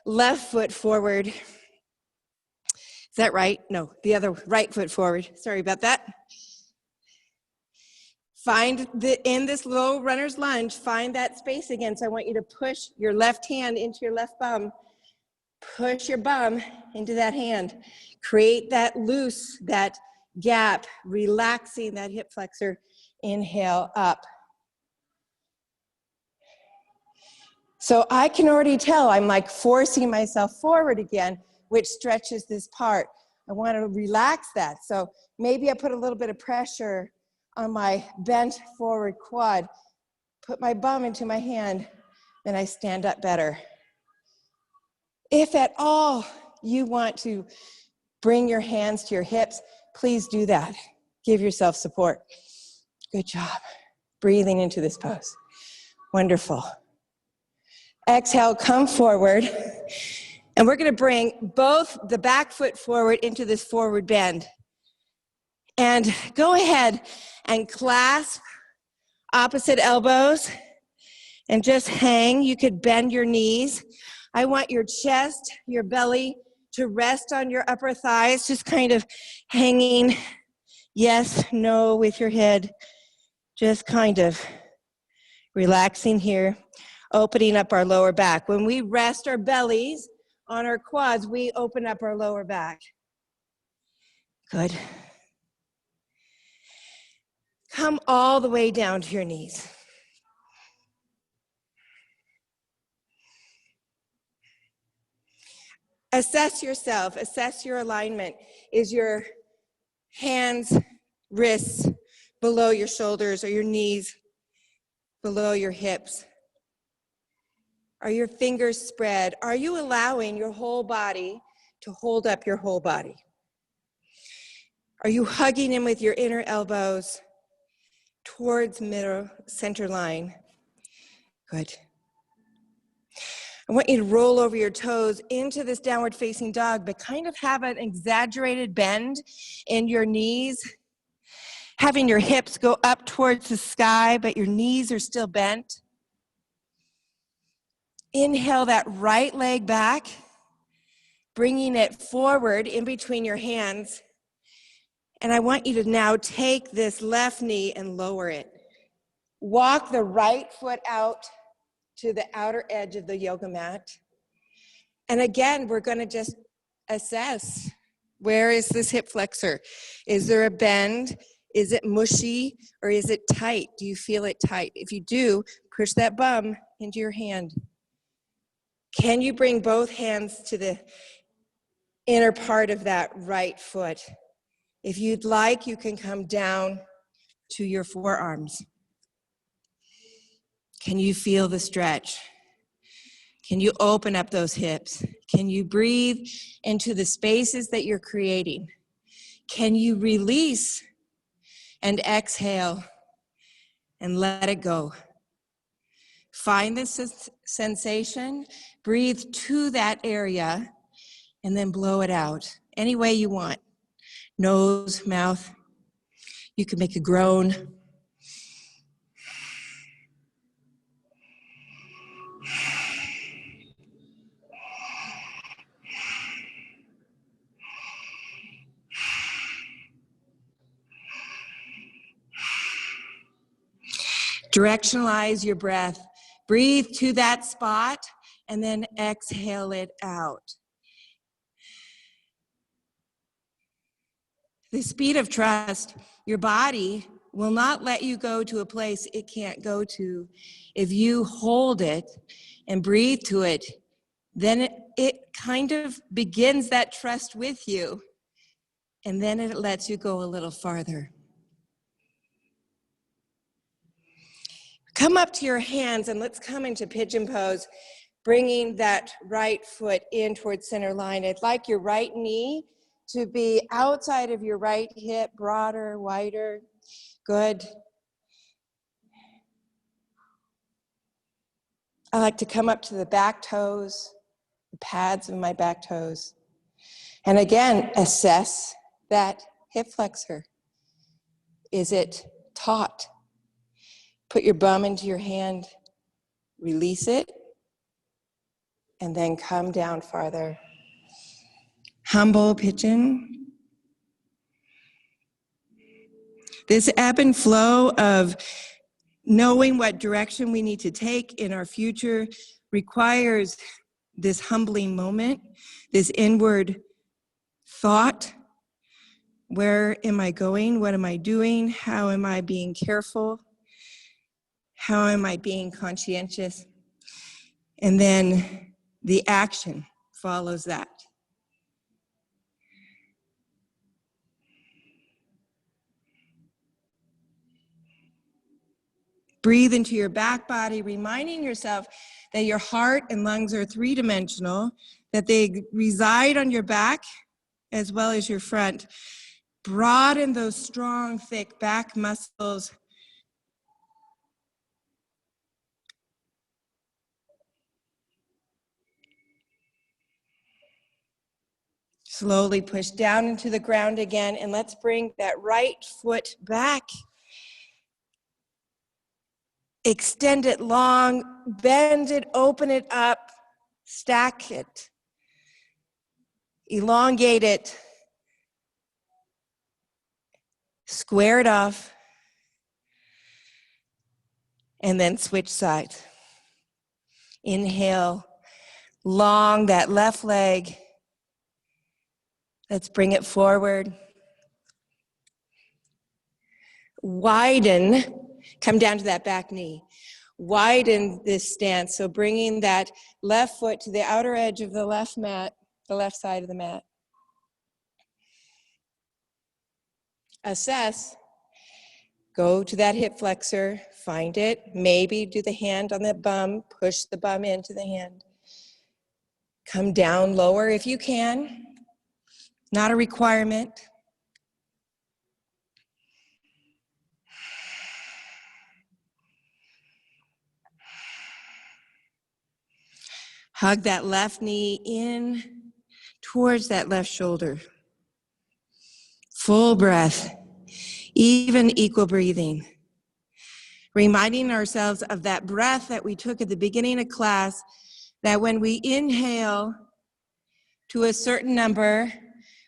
left foot forward. Is that right? No, the other right foot forward. Sorry about that. In this low runner's lunge, find that space again. So I want you to push your left hand into your left bum. Push your bum into that hand. Create that loose, that gap, relaxing that hip flexor. Inhale up. So I can already tell I'm like forcing myself forward again, which stretches this part. I want to relax that. So maybe I put a little bit of pressure on my bent forward quad, put my bum into my hand, then I stand up better. If at all you want to bring your hands to your hips, please do that. Give yourself support. Good job. Breathing into this pose. Wonderful. Exhale, come forward. And we're going to bring both the back foot forward into this forward bend. And go ahead and clasp opposite elbows and just hang. You could bend your knees. I want your chest, your belly to rest on your upper thighs, just kind of hanging yes, no with your head. Just kind of relaxing here, opening up our lower back. When we rest our bellies on our quads, we open up our lower back. Good. Come all the way down to your knees. Assess yourself, assess your alignment. Is your hands, wrists below your shoulders, or your knees below your hips? Are your fingers spread? Are you allowing your whole body to hold up your whole body? Are you hugging in with your inner elbows towards middle center line? Good. I want you to roll over your toes into this downward facing dog, but kind of have an exaggerated bend in your knees, having your hips go up towards the sky, but your knees are still bent. Inhale that right leg back, bringing it forward in between your hands. And I want you to now take this left knee and lower it. Walk the right foot out to the outer edge of the yoga mat. And again, we're going to just assess, where is this hip flexor? Is there a bend? Is it mushy or is it tight? Do you feel it tight? If you do, push that bum into your hand. Can you bring both hands to the inner part of that right foot? If you'd like, you can come down to your forearms. Can you feel the stretch? Can you open up those hips? Can you breathe into the spaces that you're creating? Can you release and exhale and let it go? Find this sensation, breathe to that area, and then blow it out any way you want. Nose, mouth. You can make a groan. Directionalize your breath. Breathe to that spot and then exhale it out. The speed of trust, your body will not let you go to a place it can't go to. If you hold it and breathe to it, then it kind of begins that trust with you, and then it lets you go a little farther. Come up to your hands and let's come into pigeon pose, bringing that right foot in towards center line. I'd like your right knee to be outside of your right hip, broader, wider. Good. I like to come up to the back toes, the pads of my back toes. And again, assess that hip flexor. Is it taut? Put your bum into your hand, release it, and then come down farther. Humble pigeon. This ebb and flow of knowing what direction we need to take in our future requires this humbling moment, this inward thought. Where am I going? What am I doing? How am I being careful? How am I being conscientious? And then the action follows that. Breathe into your back body, reminding yourself that your heart and lungs are three-dimensional, that they reside on your back, as well as your front. Broaden those strong, thick back muscles. Slowly push down into the ground again, and let's bring that right foot back. Extend it long, bend it, open it up, stack it, elongate it, square it off, and then switch sides. Inhale, long that left leg. Let's bring it forward. Widen, come down to that back knee. Widen this stance, so bringing that left foot to the outer edge of the left mat, the left side of the mat. Assess, go to that hip flexor, find it, maybe do the hand on the bum, push the bum into the hand. Come down lower if you can, not a requirement. Hug that left knee in towards that left shoulder. Full breath, even equal breathing. Reminding ourselves of that breath that we took at the beginning of class, that when we inhale to a certain number,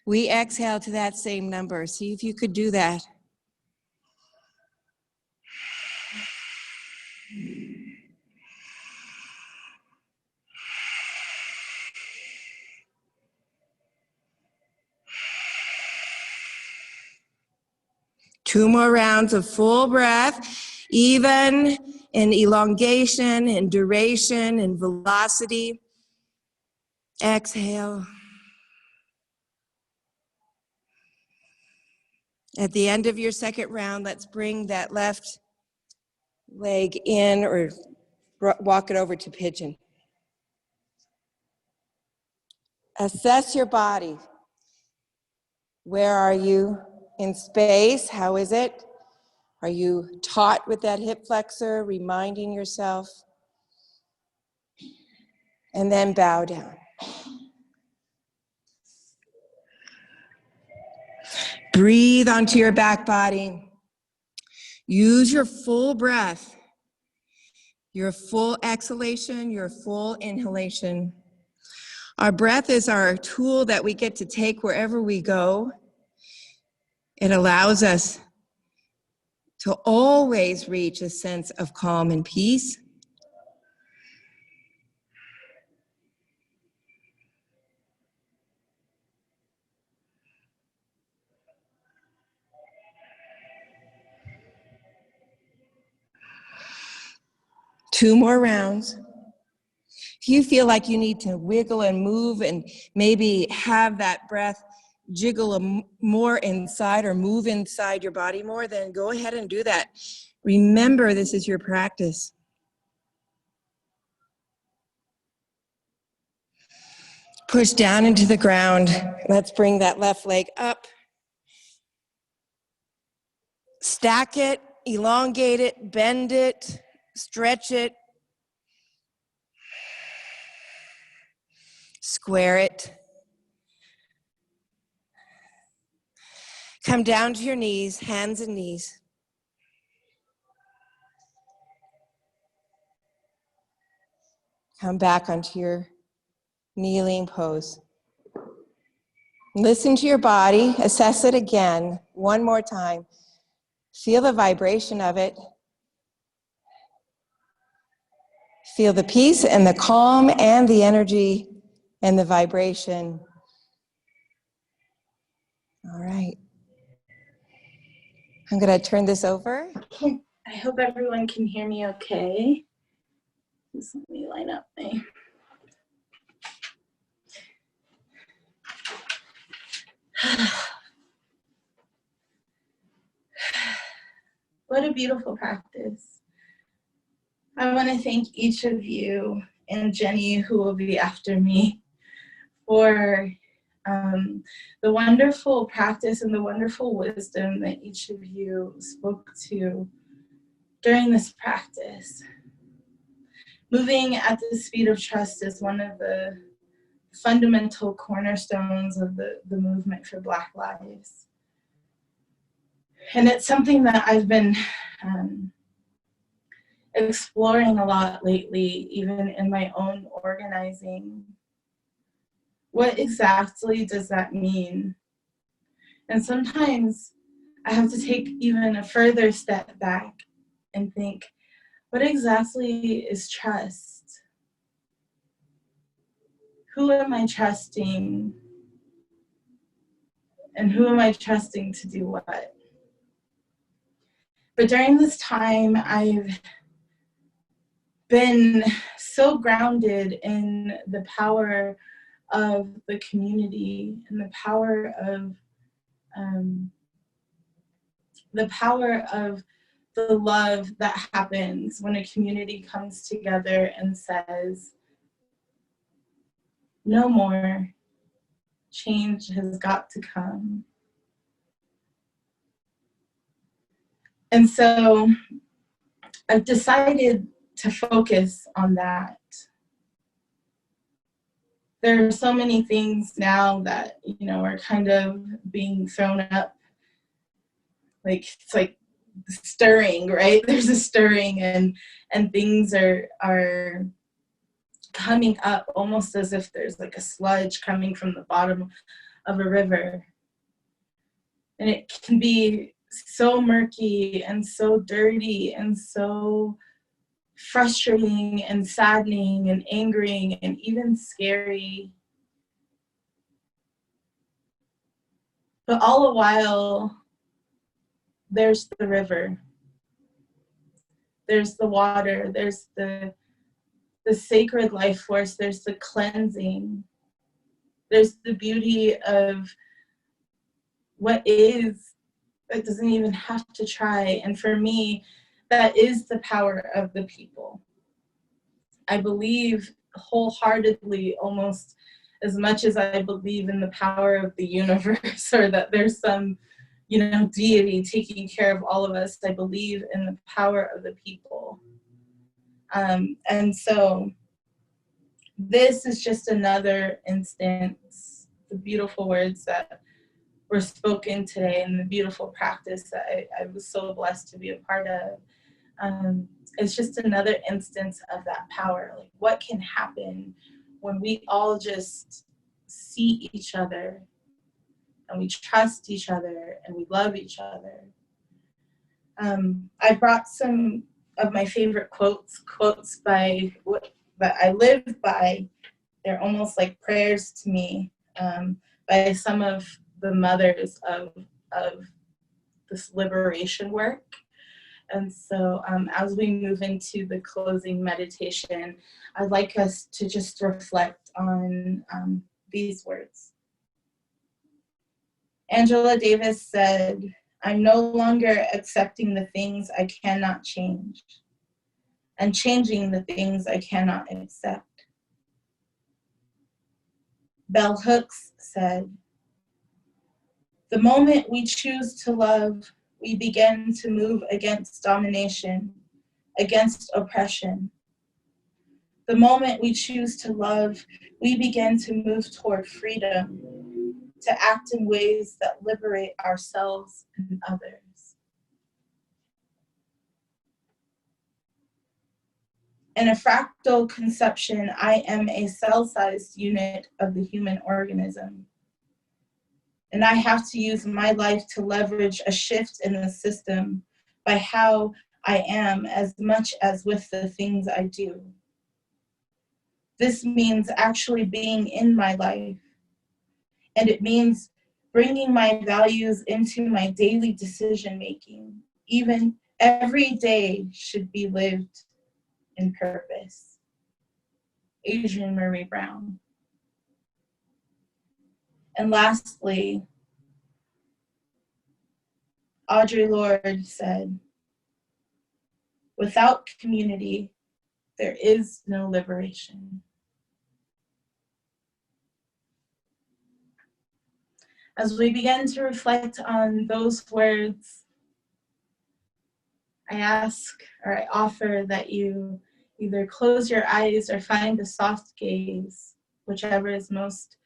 we exhale to that same number. See if you could do that. Two more rounds of full breath, even in elongation and duration and velocity. Exhale. At the end of your second round, let's bring that left leg in or walk it over to pigeon. Assess your body. Where are you in space? How is it? Are you taut with that hip flexor, reminding yourself? And then bow down. Breathe onto your back body. Use your full breath, your full exhalation, your full inhalation. Our breath is our tool that we get to take wherever we go. It allows us to always reach a sense of calm and peace. Two more rounds. If you feel like you need to wiggle and move and maybe have that breath jiggle more inside or move inside your body more, then go ahead and do that. Remember, this is your practice. Push down into the ground. Let's bring that left leg up. Stack it, elongate it, bend it, stretch it. Square it. Come down to your knees, hands and knees. Come back onto your kneeling pose. Listen to your body, assess it again, one more time. Feel the vibration of it. Feel the peace and the calm and the energy and the vibration. All right. I'm going to turn this over. I hope everyone can hear me okay. Just let me line up my... What a beautiful practice. I want to thank each of you and Jenny, who will be after me, for the wonderful practice and the wonderful wisdom that each of you spoke to during this practice. Moving at the speed of trust is one of the fundamental cornerstones of the movement for Black lives. And it's something that I've been exploring a lot lately, even in my own organizing. What exactly does that mean? And sometimes I have to take even a further step back and think, what exactly is trust? Who am I trusting? And who am I trusting to do what? But during this time, I've been so grounded in the power of the community and the power of the love that happens when a community comes together and says, no more, change has got to come. And so I've decided to focus on that. There are so many things now that, are kind of being thrown up. Like, it's like stirring, right? There's a stirring and things are coming up almost as if there's like a sludge coming from the bottom of a river. And it can be so murky and so dirty and so frustrating and saddening and angering and even scary. But all the while, there's the river. There's the water. There's the sacred life force. There's the cleansing. There's the beauty of what is, that doesn't even have to try. And for me, that is the power of the people. I believe wholeheartedly, almost as much as I believe in the power of the universe, or that there's some, deity taking care of all of us. I believe in the power of the people. And so this is just another instance, the beautiful words that were spoken today and the beautiful practice that I was so blessed to be a part of. It's just another instance of that power. Like, what can happen when we all just see each other and we trust each other and we love each other. I brought some of my favorite quotes that I live by. They're almost like prayers to me, by some of the mothers of this liberation work. And so as we move into the closing meditation, I'd like us to just reflect on these words. Angela Davis said, "I'm no longer accepting the things I cannot change and changing the things I cannot accept." Bell Hooks said, "The moment we choose to love, we begin to move against domination, against oppression. The moment we choose to love, we begin to move toward freedom, to act in ways that liberate ourselves and others." In a fractal conception, I am a cell-sized unit of the human organism. And I have to use my life to leverage a shift in the system by how I am as much as with the things I do. This means actually being in my life. And it means bringing my values into my daily decision making. Even every day should be lived in purpose. Adrienne Marie Brown. And lastly, Audre Lorde said, "Without community, there is no liberation." As we begin to reflect on those words, I ask or I offer that you either close your eyes or find a soft gaze, whichever is most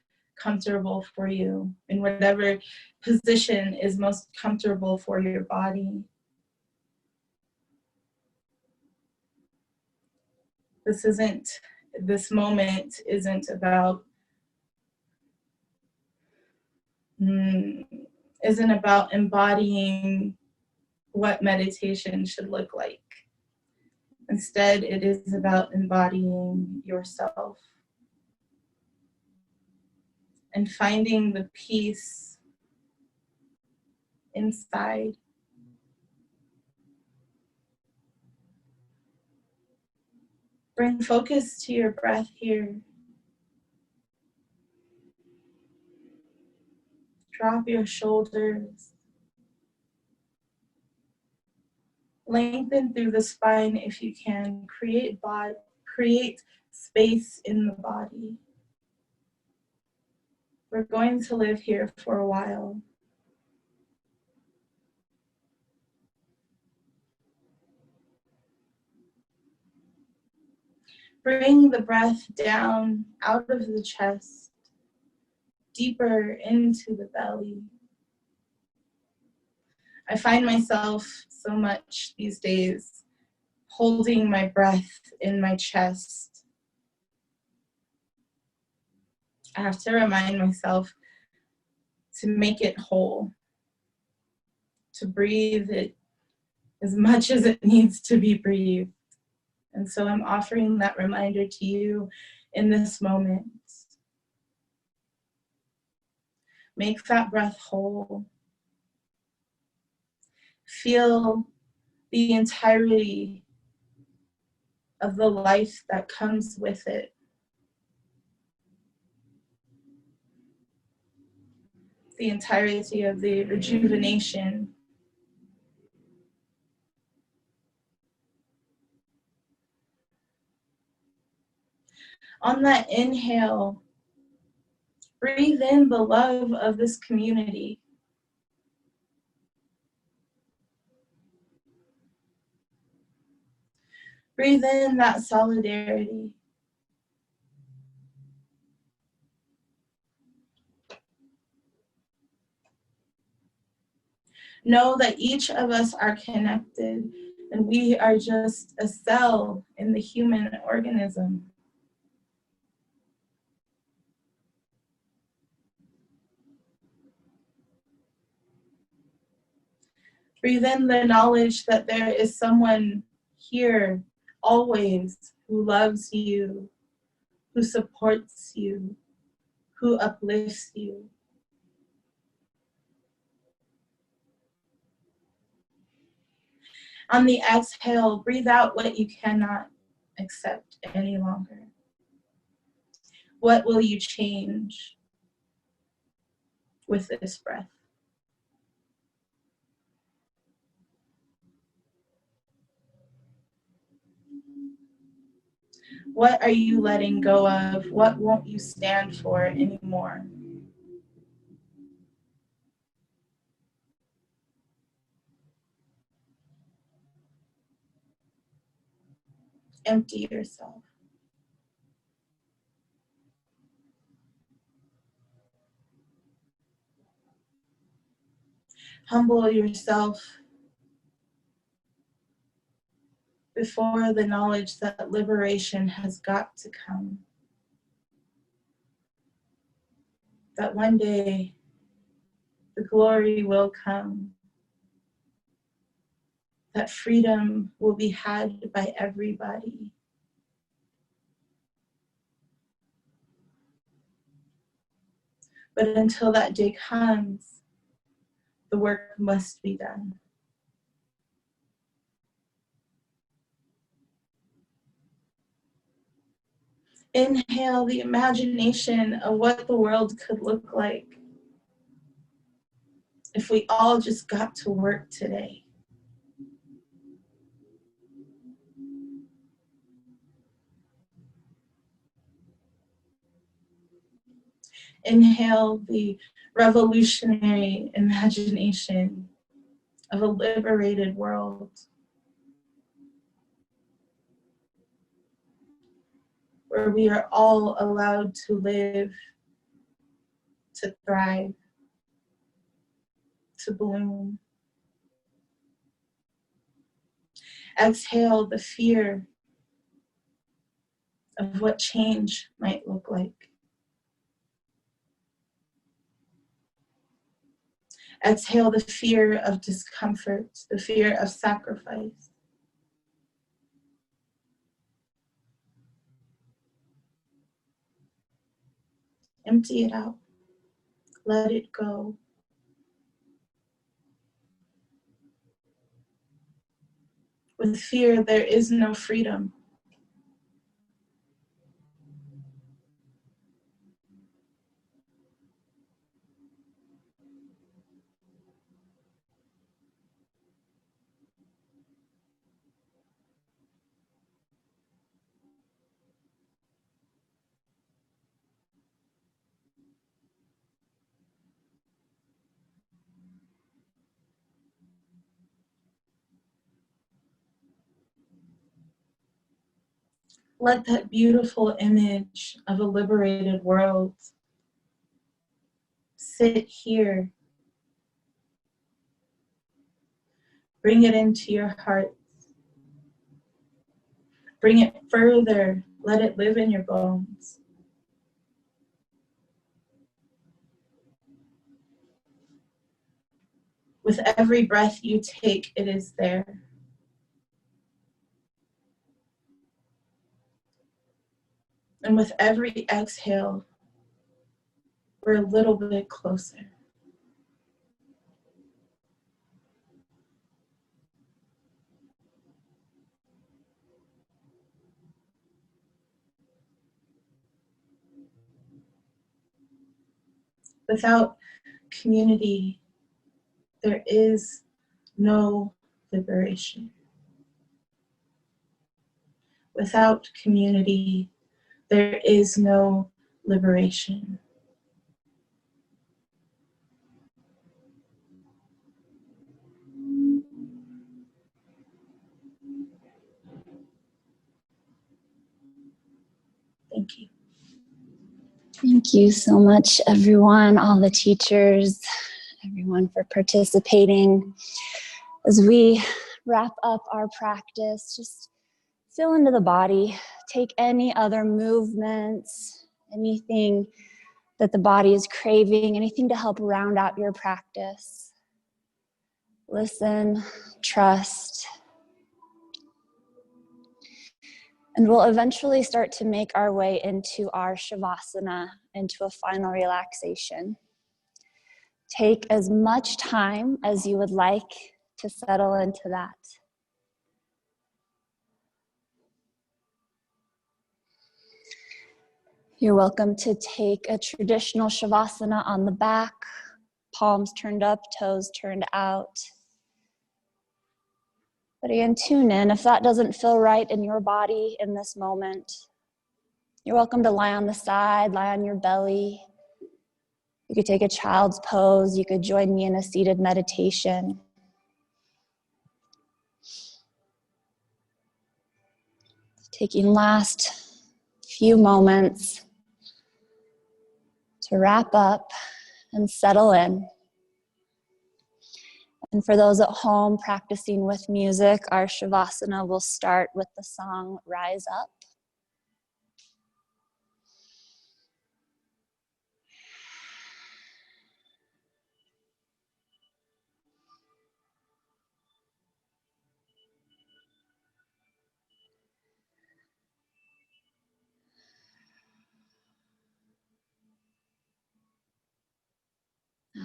comfortable for you, in whatever position is most comfortable for your body. This moment isn't about embodying what meditation should look like. Instead, it is about embodying yourself and finding the peace inside. Bring focus to your breath here. Drop your shoulders. Lengthen through the spine if you can. Create space in the body. We're going to live here for a while. Bring the breath down out of the chest, deeper into the belly. I find myself so much these days holding my breath in my chest. I have to remind myself to make it whole, to breathe it as much as it needs to be breathed. And so I'm offering that reminder to you in this moment. Make that breath whole. Feel the entirety of the life that comes with it. The entirety of the rejuvenation. On that inhale, breathe in the love of this community. Breathe in that solidarity. Know that each of us are connected and we are just a cell in the human organism. Breathe in the knowledge that there is someone here always who loves you, who supports you, who uplifts you. On the exhale, breathe out what you cannot accept any longer. What will you change with this breath? What are you letting go of? What won't you stand for anymore? Empty yourself. Humble yourself before the knowledge that liberation has got to come. That one day the glory will come. That freedom will be had by everybody. But until that day comes, the work must be done. Inhale the imagination of what the world could look like if we all just got to work today. Inhale the revolutionary imagination of a liberated world where we are all allowed to live, to thrive, to bloom. Exhale the fear of what change might look like. Exhale the fear of discomfort, the fear of sacrifice. Empty it out. Let it go. With fear, there is no freedom. Let that beautiful image of a liberated world sit here. Bring it into your heart. Bring it further. Let it live in your bones. With every breath you take, it is there. And with every exhale, we're a little bit closer. Without community, there is no liberation. Without community, there is no liberation. Thank you. Thank you so much, everyone, all the teachers, everyone for participating. As we wrap up our practice, just feel into the body. Take any other movements, anything that the body is craving, anything to help round out your practice. Listen, trust. And we'll eventually start to make our way into our Shavasana, into a final relaxation. Take as much time as you would like to settle into that. You're welcome to take a traditional Shavasana on the back, palms turned up, toes turned out. But again, tune in. If that doesn't feel right in your body in this moment, you're welcome to lie on the side, lie on your belly. You could take a child's pose. You could join me in a seated meditation. Taking last few moments to wrap up and settle in. And for those at home practicing with music, our Shavasana will start with the song Rise Up.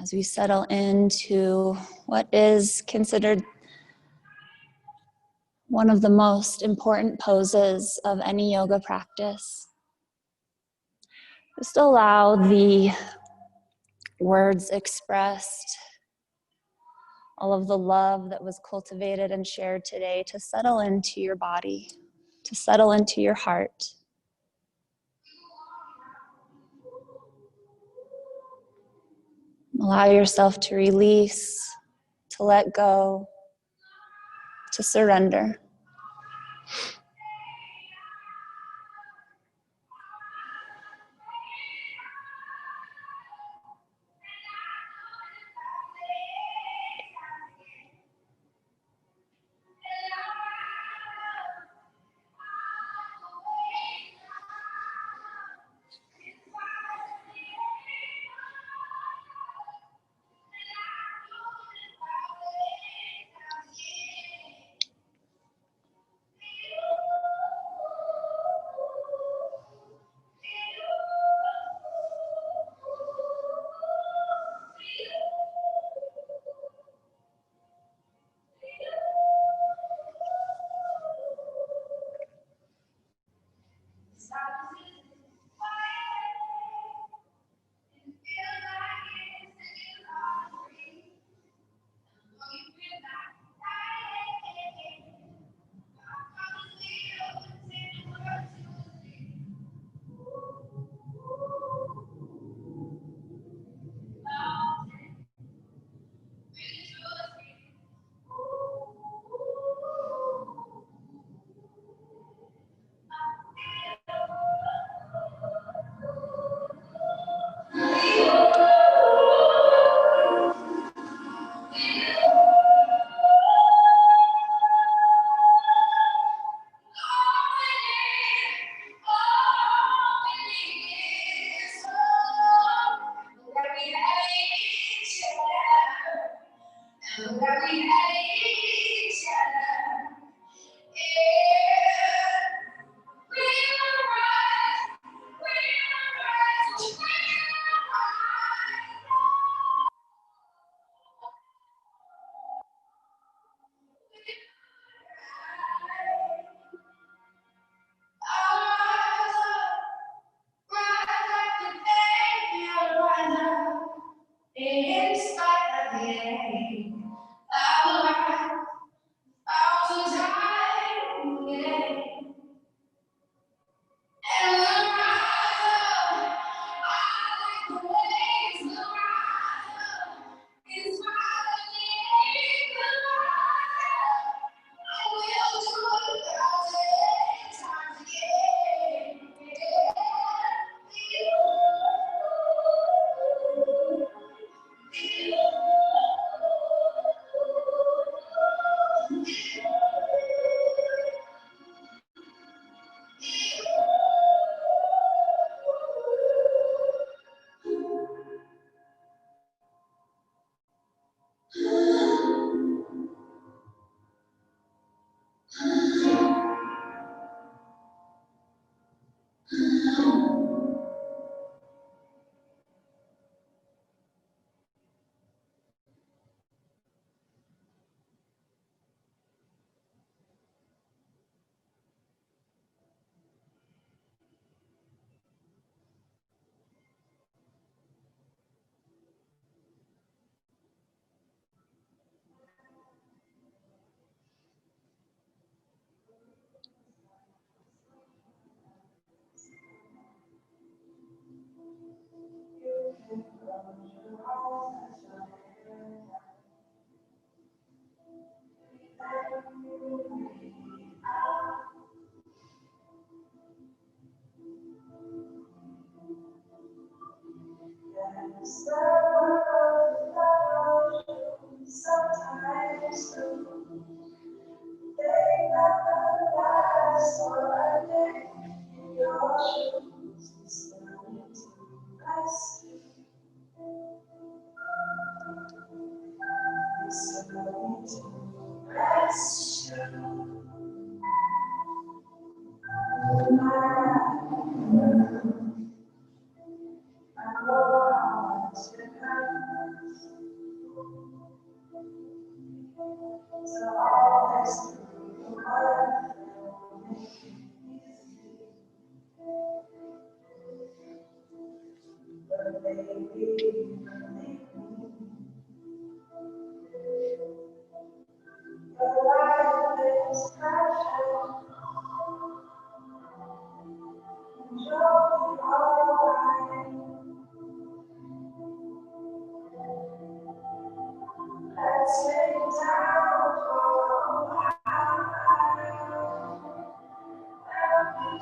As we settle into what is considered one of the most important poses of any yoga practice, just allow the words expressed, all of the love that was cultivated and shared today to settle into your body, to settle into your heart. Allow yourself to release, to let go, to surrender.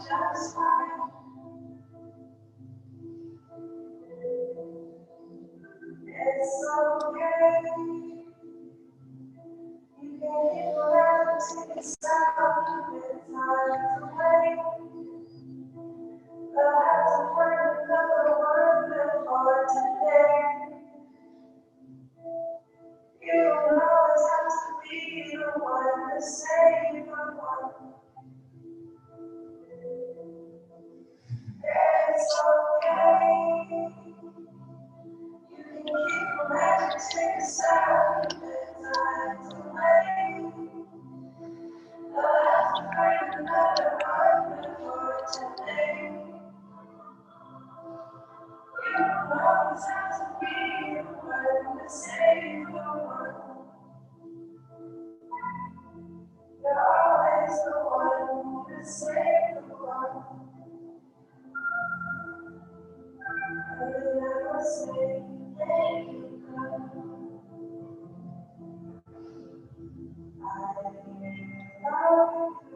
just fine. It's okay. You can keep letting it sound with time away. I have to find another word for today. You don't always have to be the one to say the one. It's okay. You can keep letting it sound with time away. I have to find another word for today. You don't always have to be the one to say the one. You're always the one to say the one. I will never say thank you, God. I love you.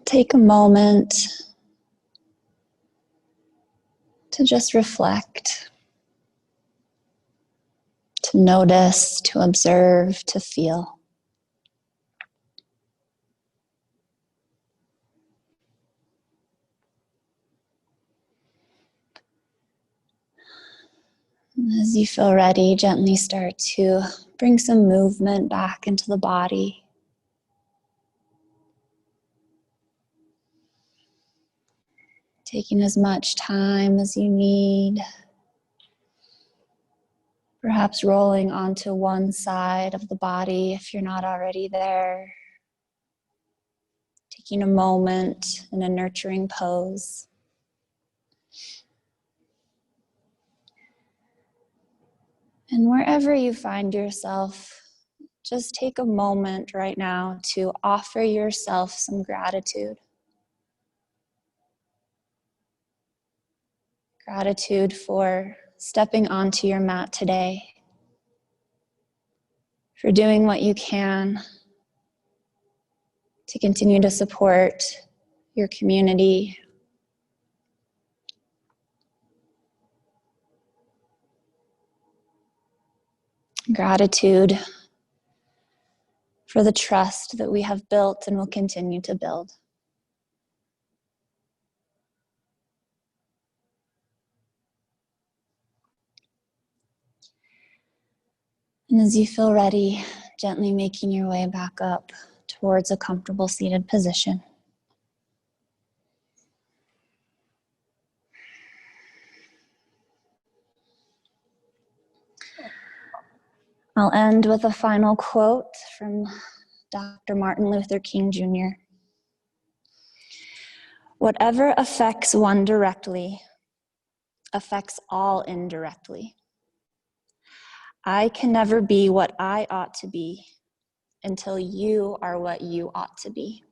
Take a moment to just reflect, to notice, to observe, to feel. As you feel ready, gently start to bring some movement back into the body. Taking as much time as you need. Perhaps rolling onto one side of the body if you're not already there. Taking a moment in a nurturing pose. And wherever you find yourself, just take a moment right now to offer yourself some gratitude. Gratitude for stepping onto your mat today, for doing what you can to continue to support your community. Gratitude for the trust that we have built and will continue to build. And as you feel ready, gently making your way back up towards a comfortable seated position. I'll end with a final quote from Dr. Martin Luther King Jr. Whatever affects one directly affects all indirectly. I can never be what I ought to be until you are what you ought to be.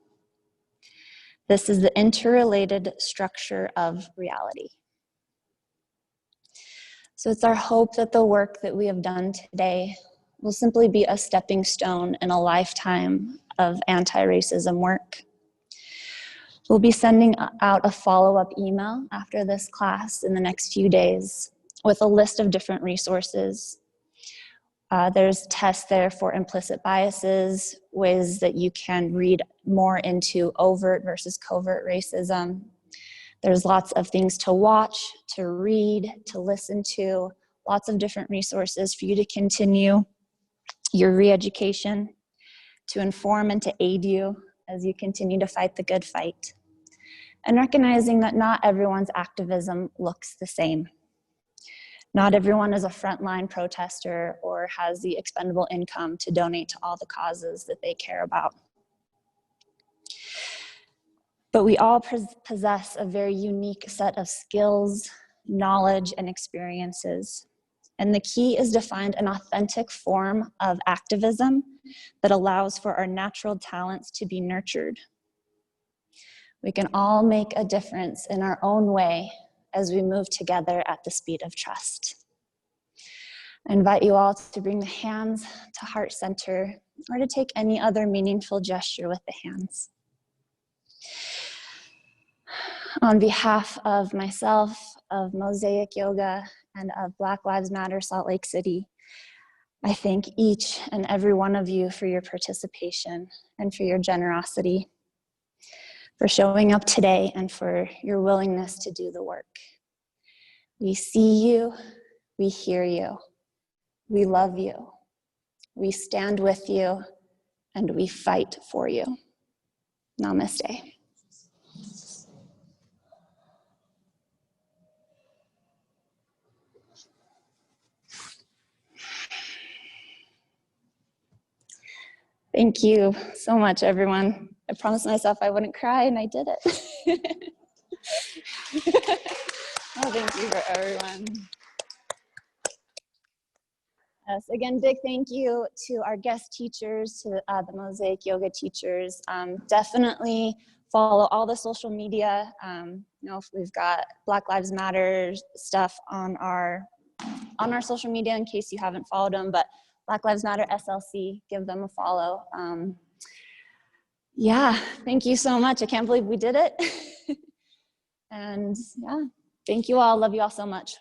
This is the interrelated structure of reality. So it's our hope that the work that we have done today will simply be a stepping stone in a lifetime of anti-racism work. We'll be sending out a follow-up email after this class in the next few days with a list of different resources. There's tests there for implicit biases, ways that you can read more into overt versus covert racism. There's lots of things to watch, to read, to listen to, lots of different resources for you to continue your re-education, to inform and to aid you as you continue to fight the good fight. And recognizing that not everyone's activism looks the same. Not everyone is a frontline protester or has the expendable income to donate to all the causes that they care about. But we all possess a very unique set of skills, knowledge, and experiences. And the key is to find an authentic form of activism that allows for our natural talents to be nurtured. We can all make a difference in our own way as we move together at the speed of trust. I invite you all to bring the hands to heart center or to take any other meaningful gesture with the hands. On behalf of myself, of Mosaic Yoga, and of Black Lives Matter Salt Lake City, I thank each and every one of you for your participation and for your generosity, for showing up today and for your willingness to do the work. We see you, we hear you, we love you, we stand with you, and we fight for you. Namaste. Thank you so much, everyone. I promised myself I wouldn't cry, and I did it. Oh, thank you for everyone. Yes, again, big thank you to our guest teachers, to the Mosaic Yoga teachers. Definitely follow all the social media. You know, we've got Black Lives Matter stuff on our social media in case you haven't followed them, but Black Lives Matter SLC, give them a follow. Yeah, thank you so much. I can't believe we did it. And yeah, thank you all. Love you all so much.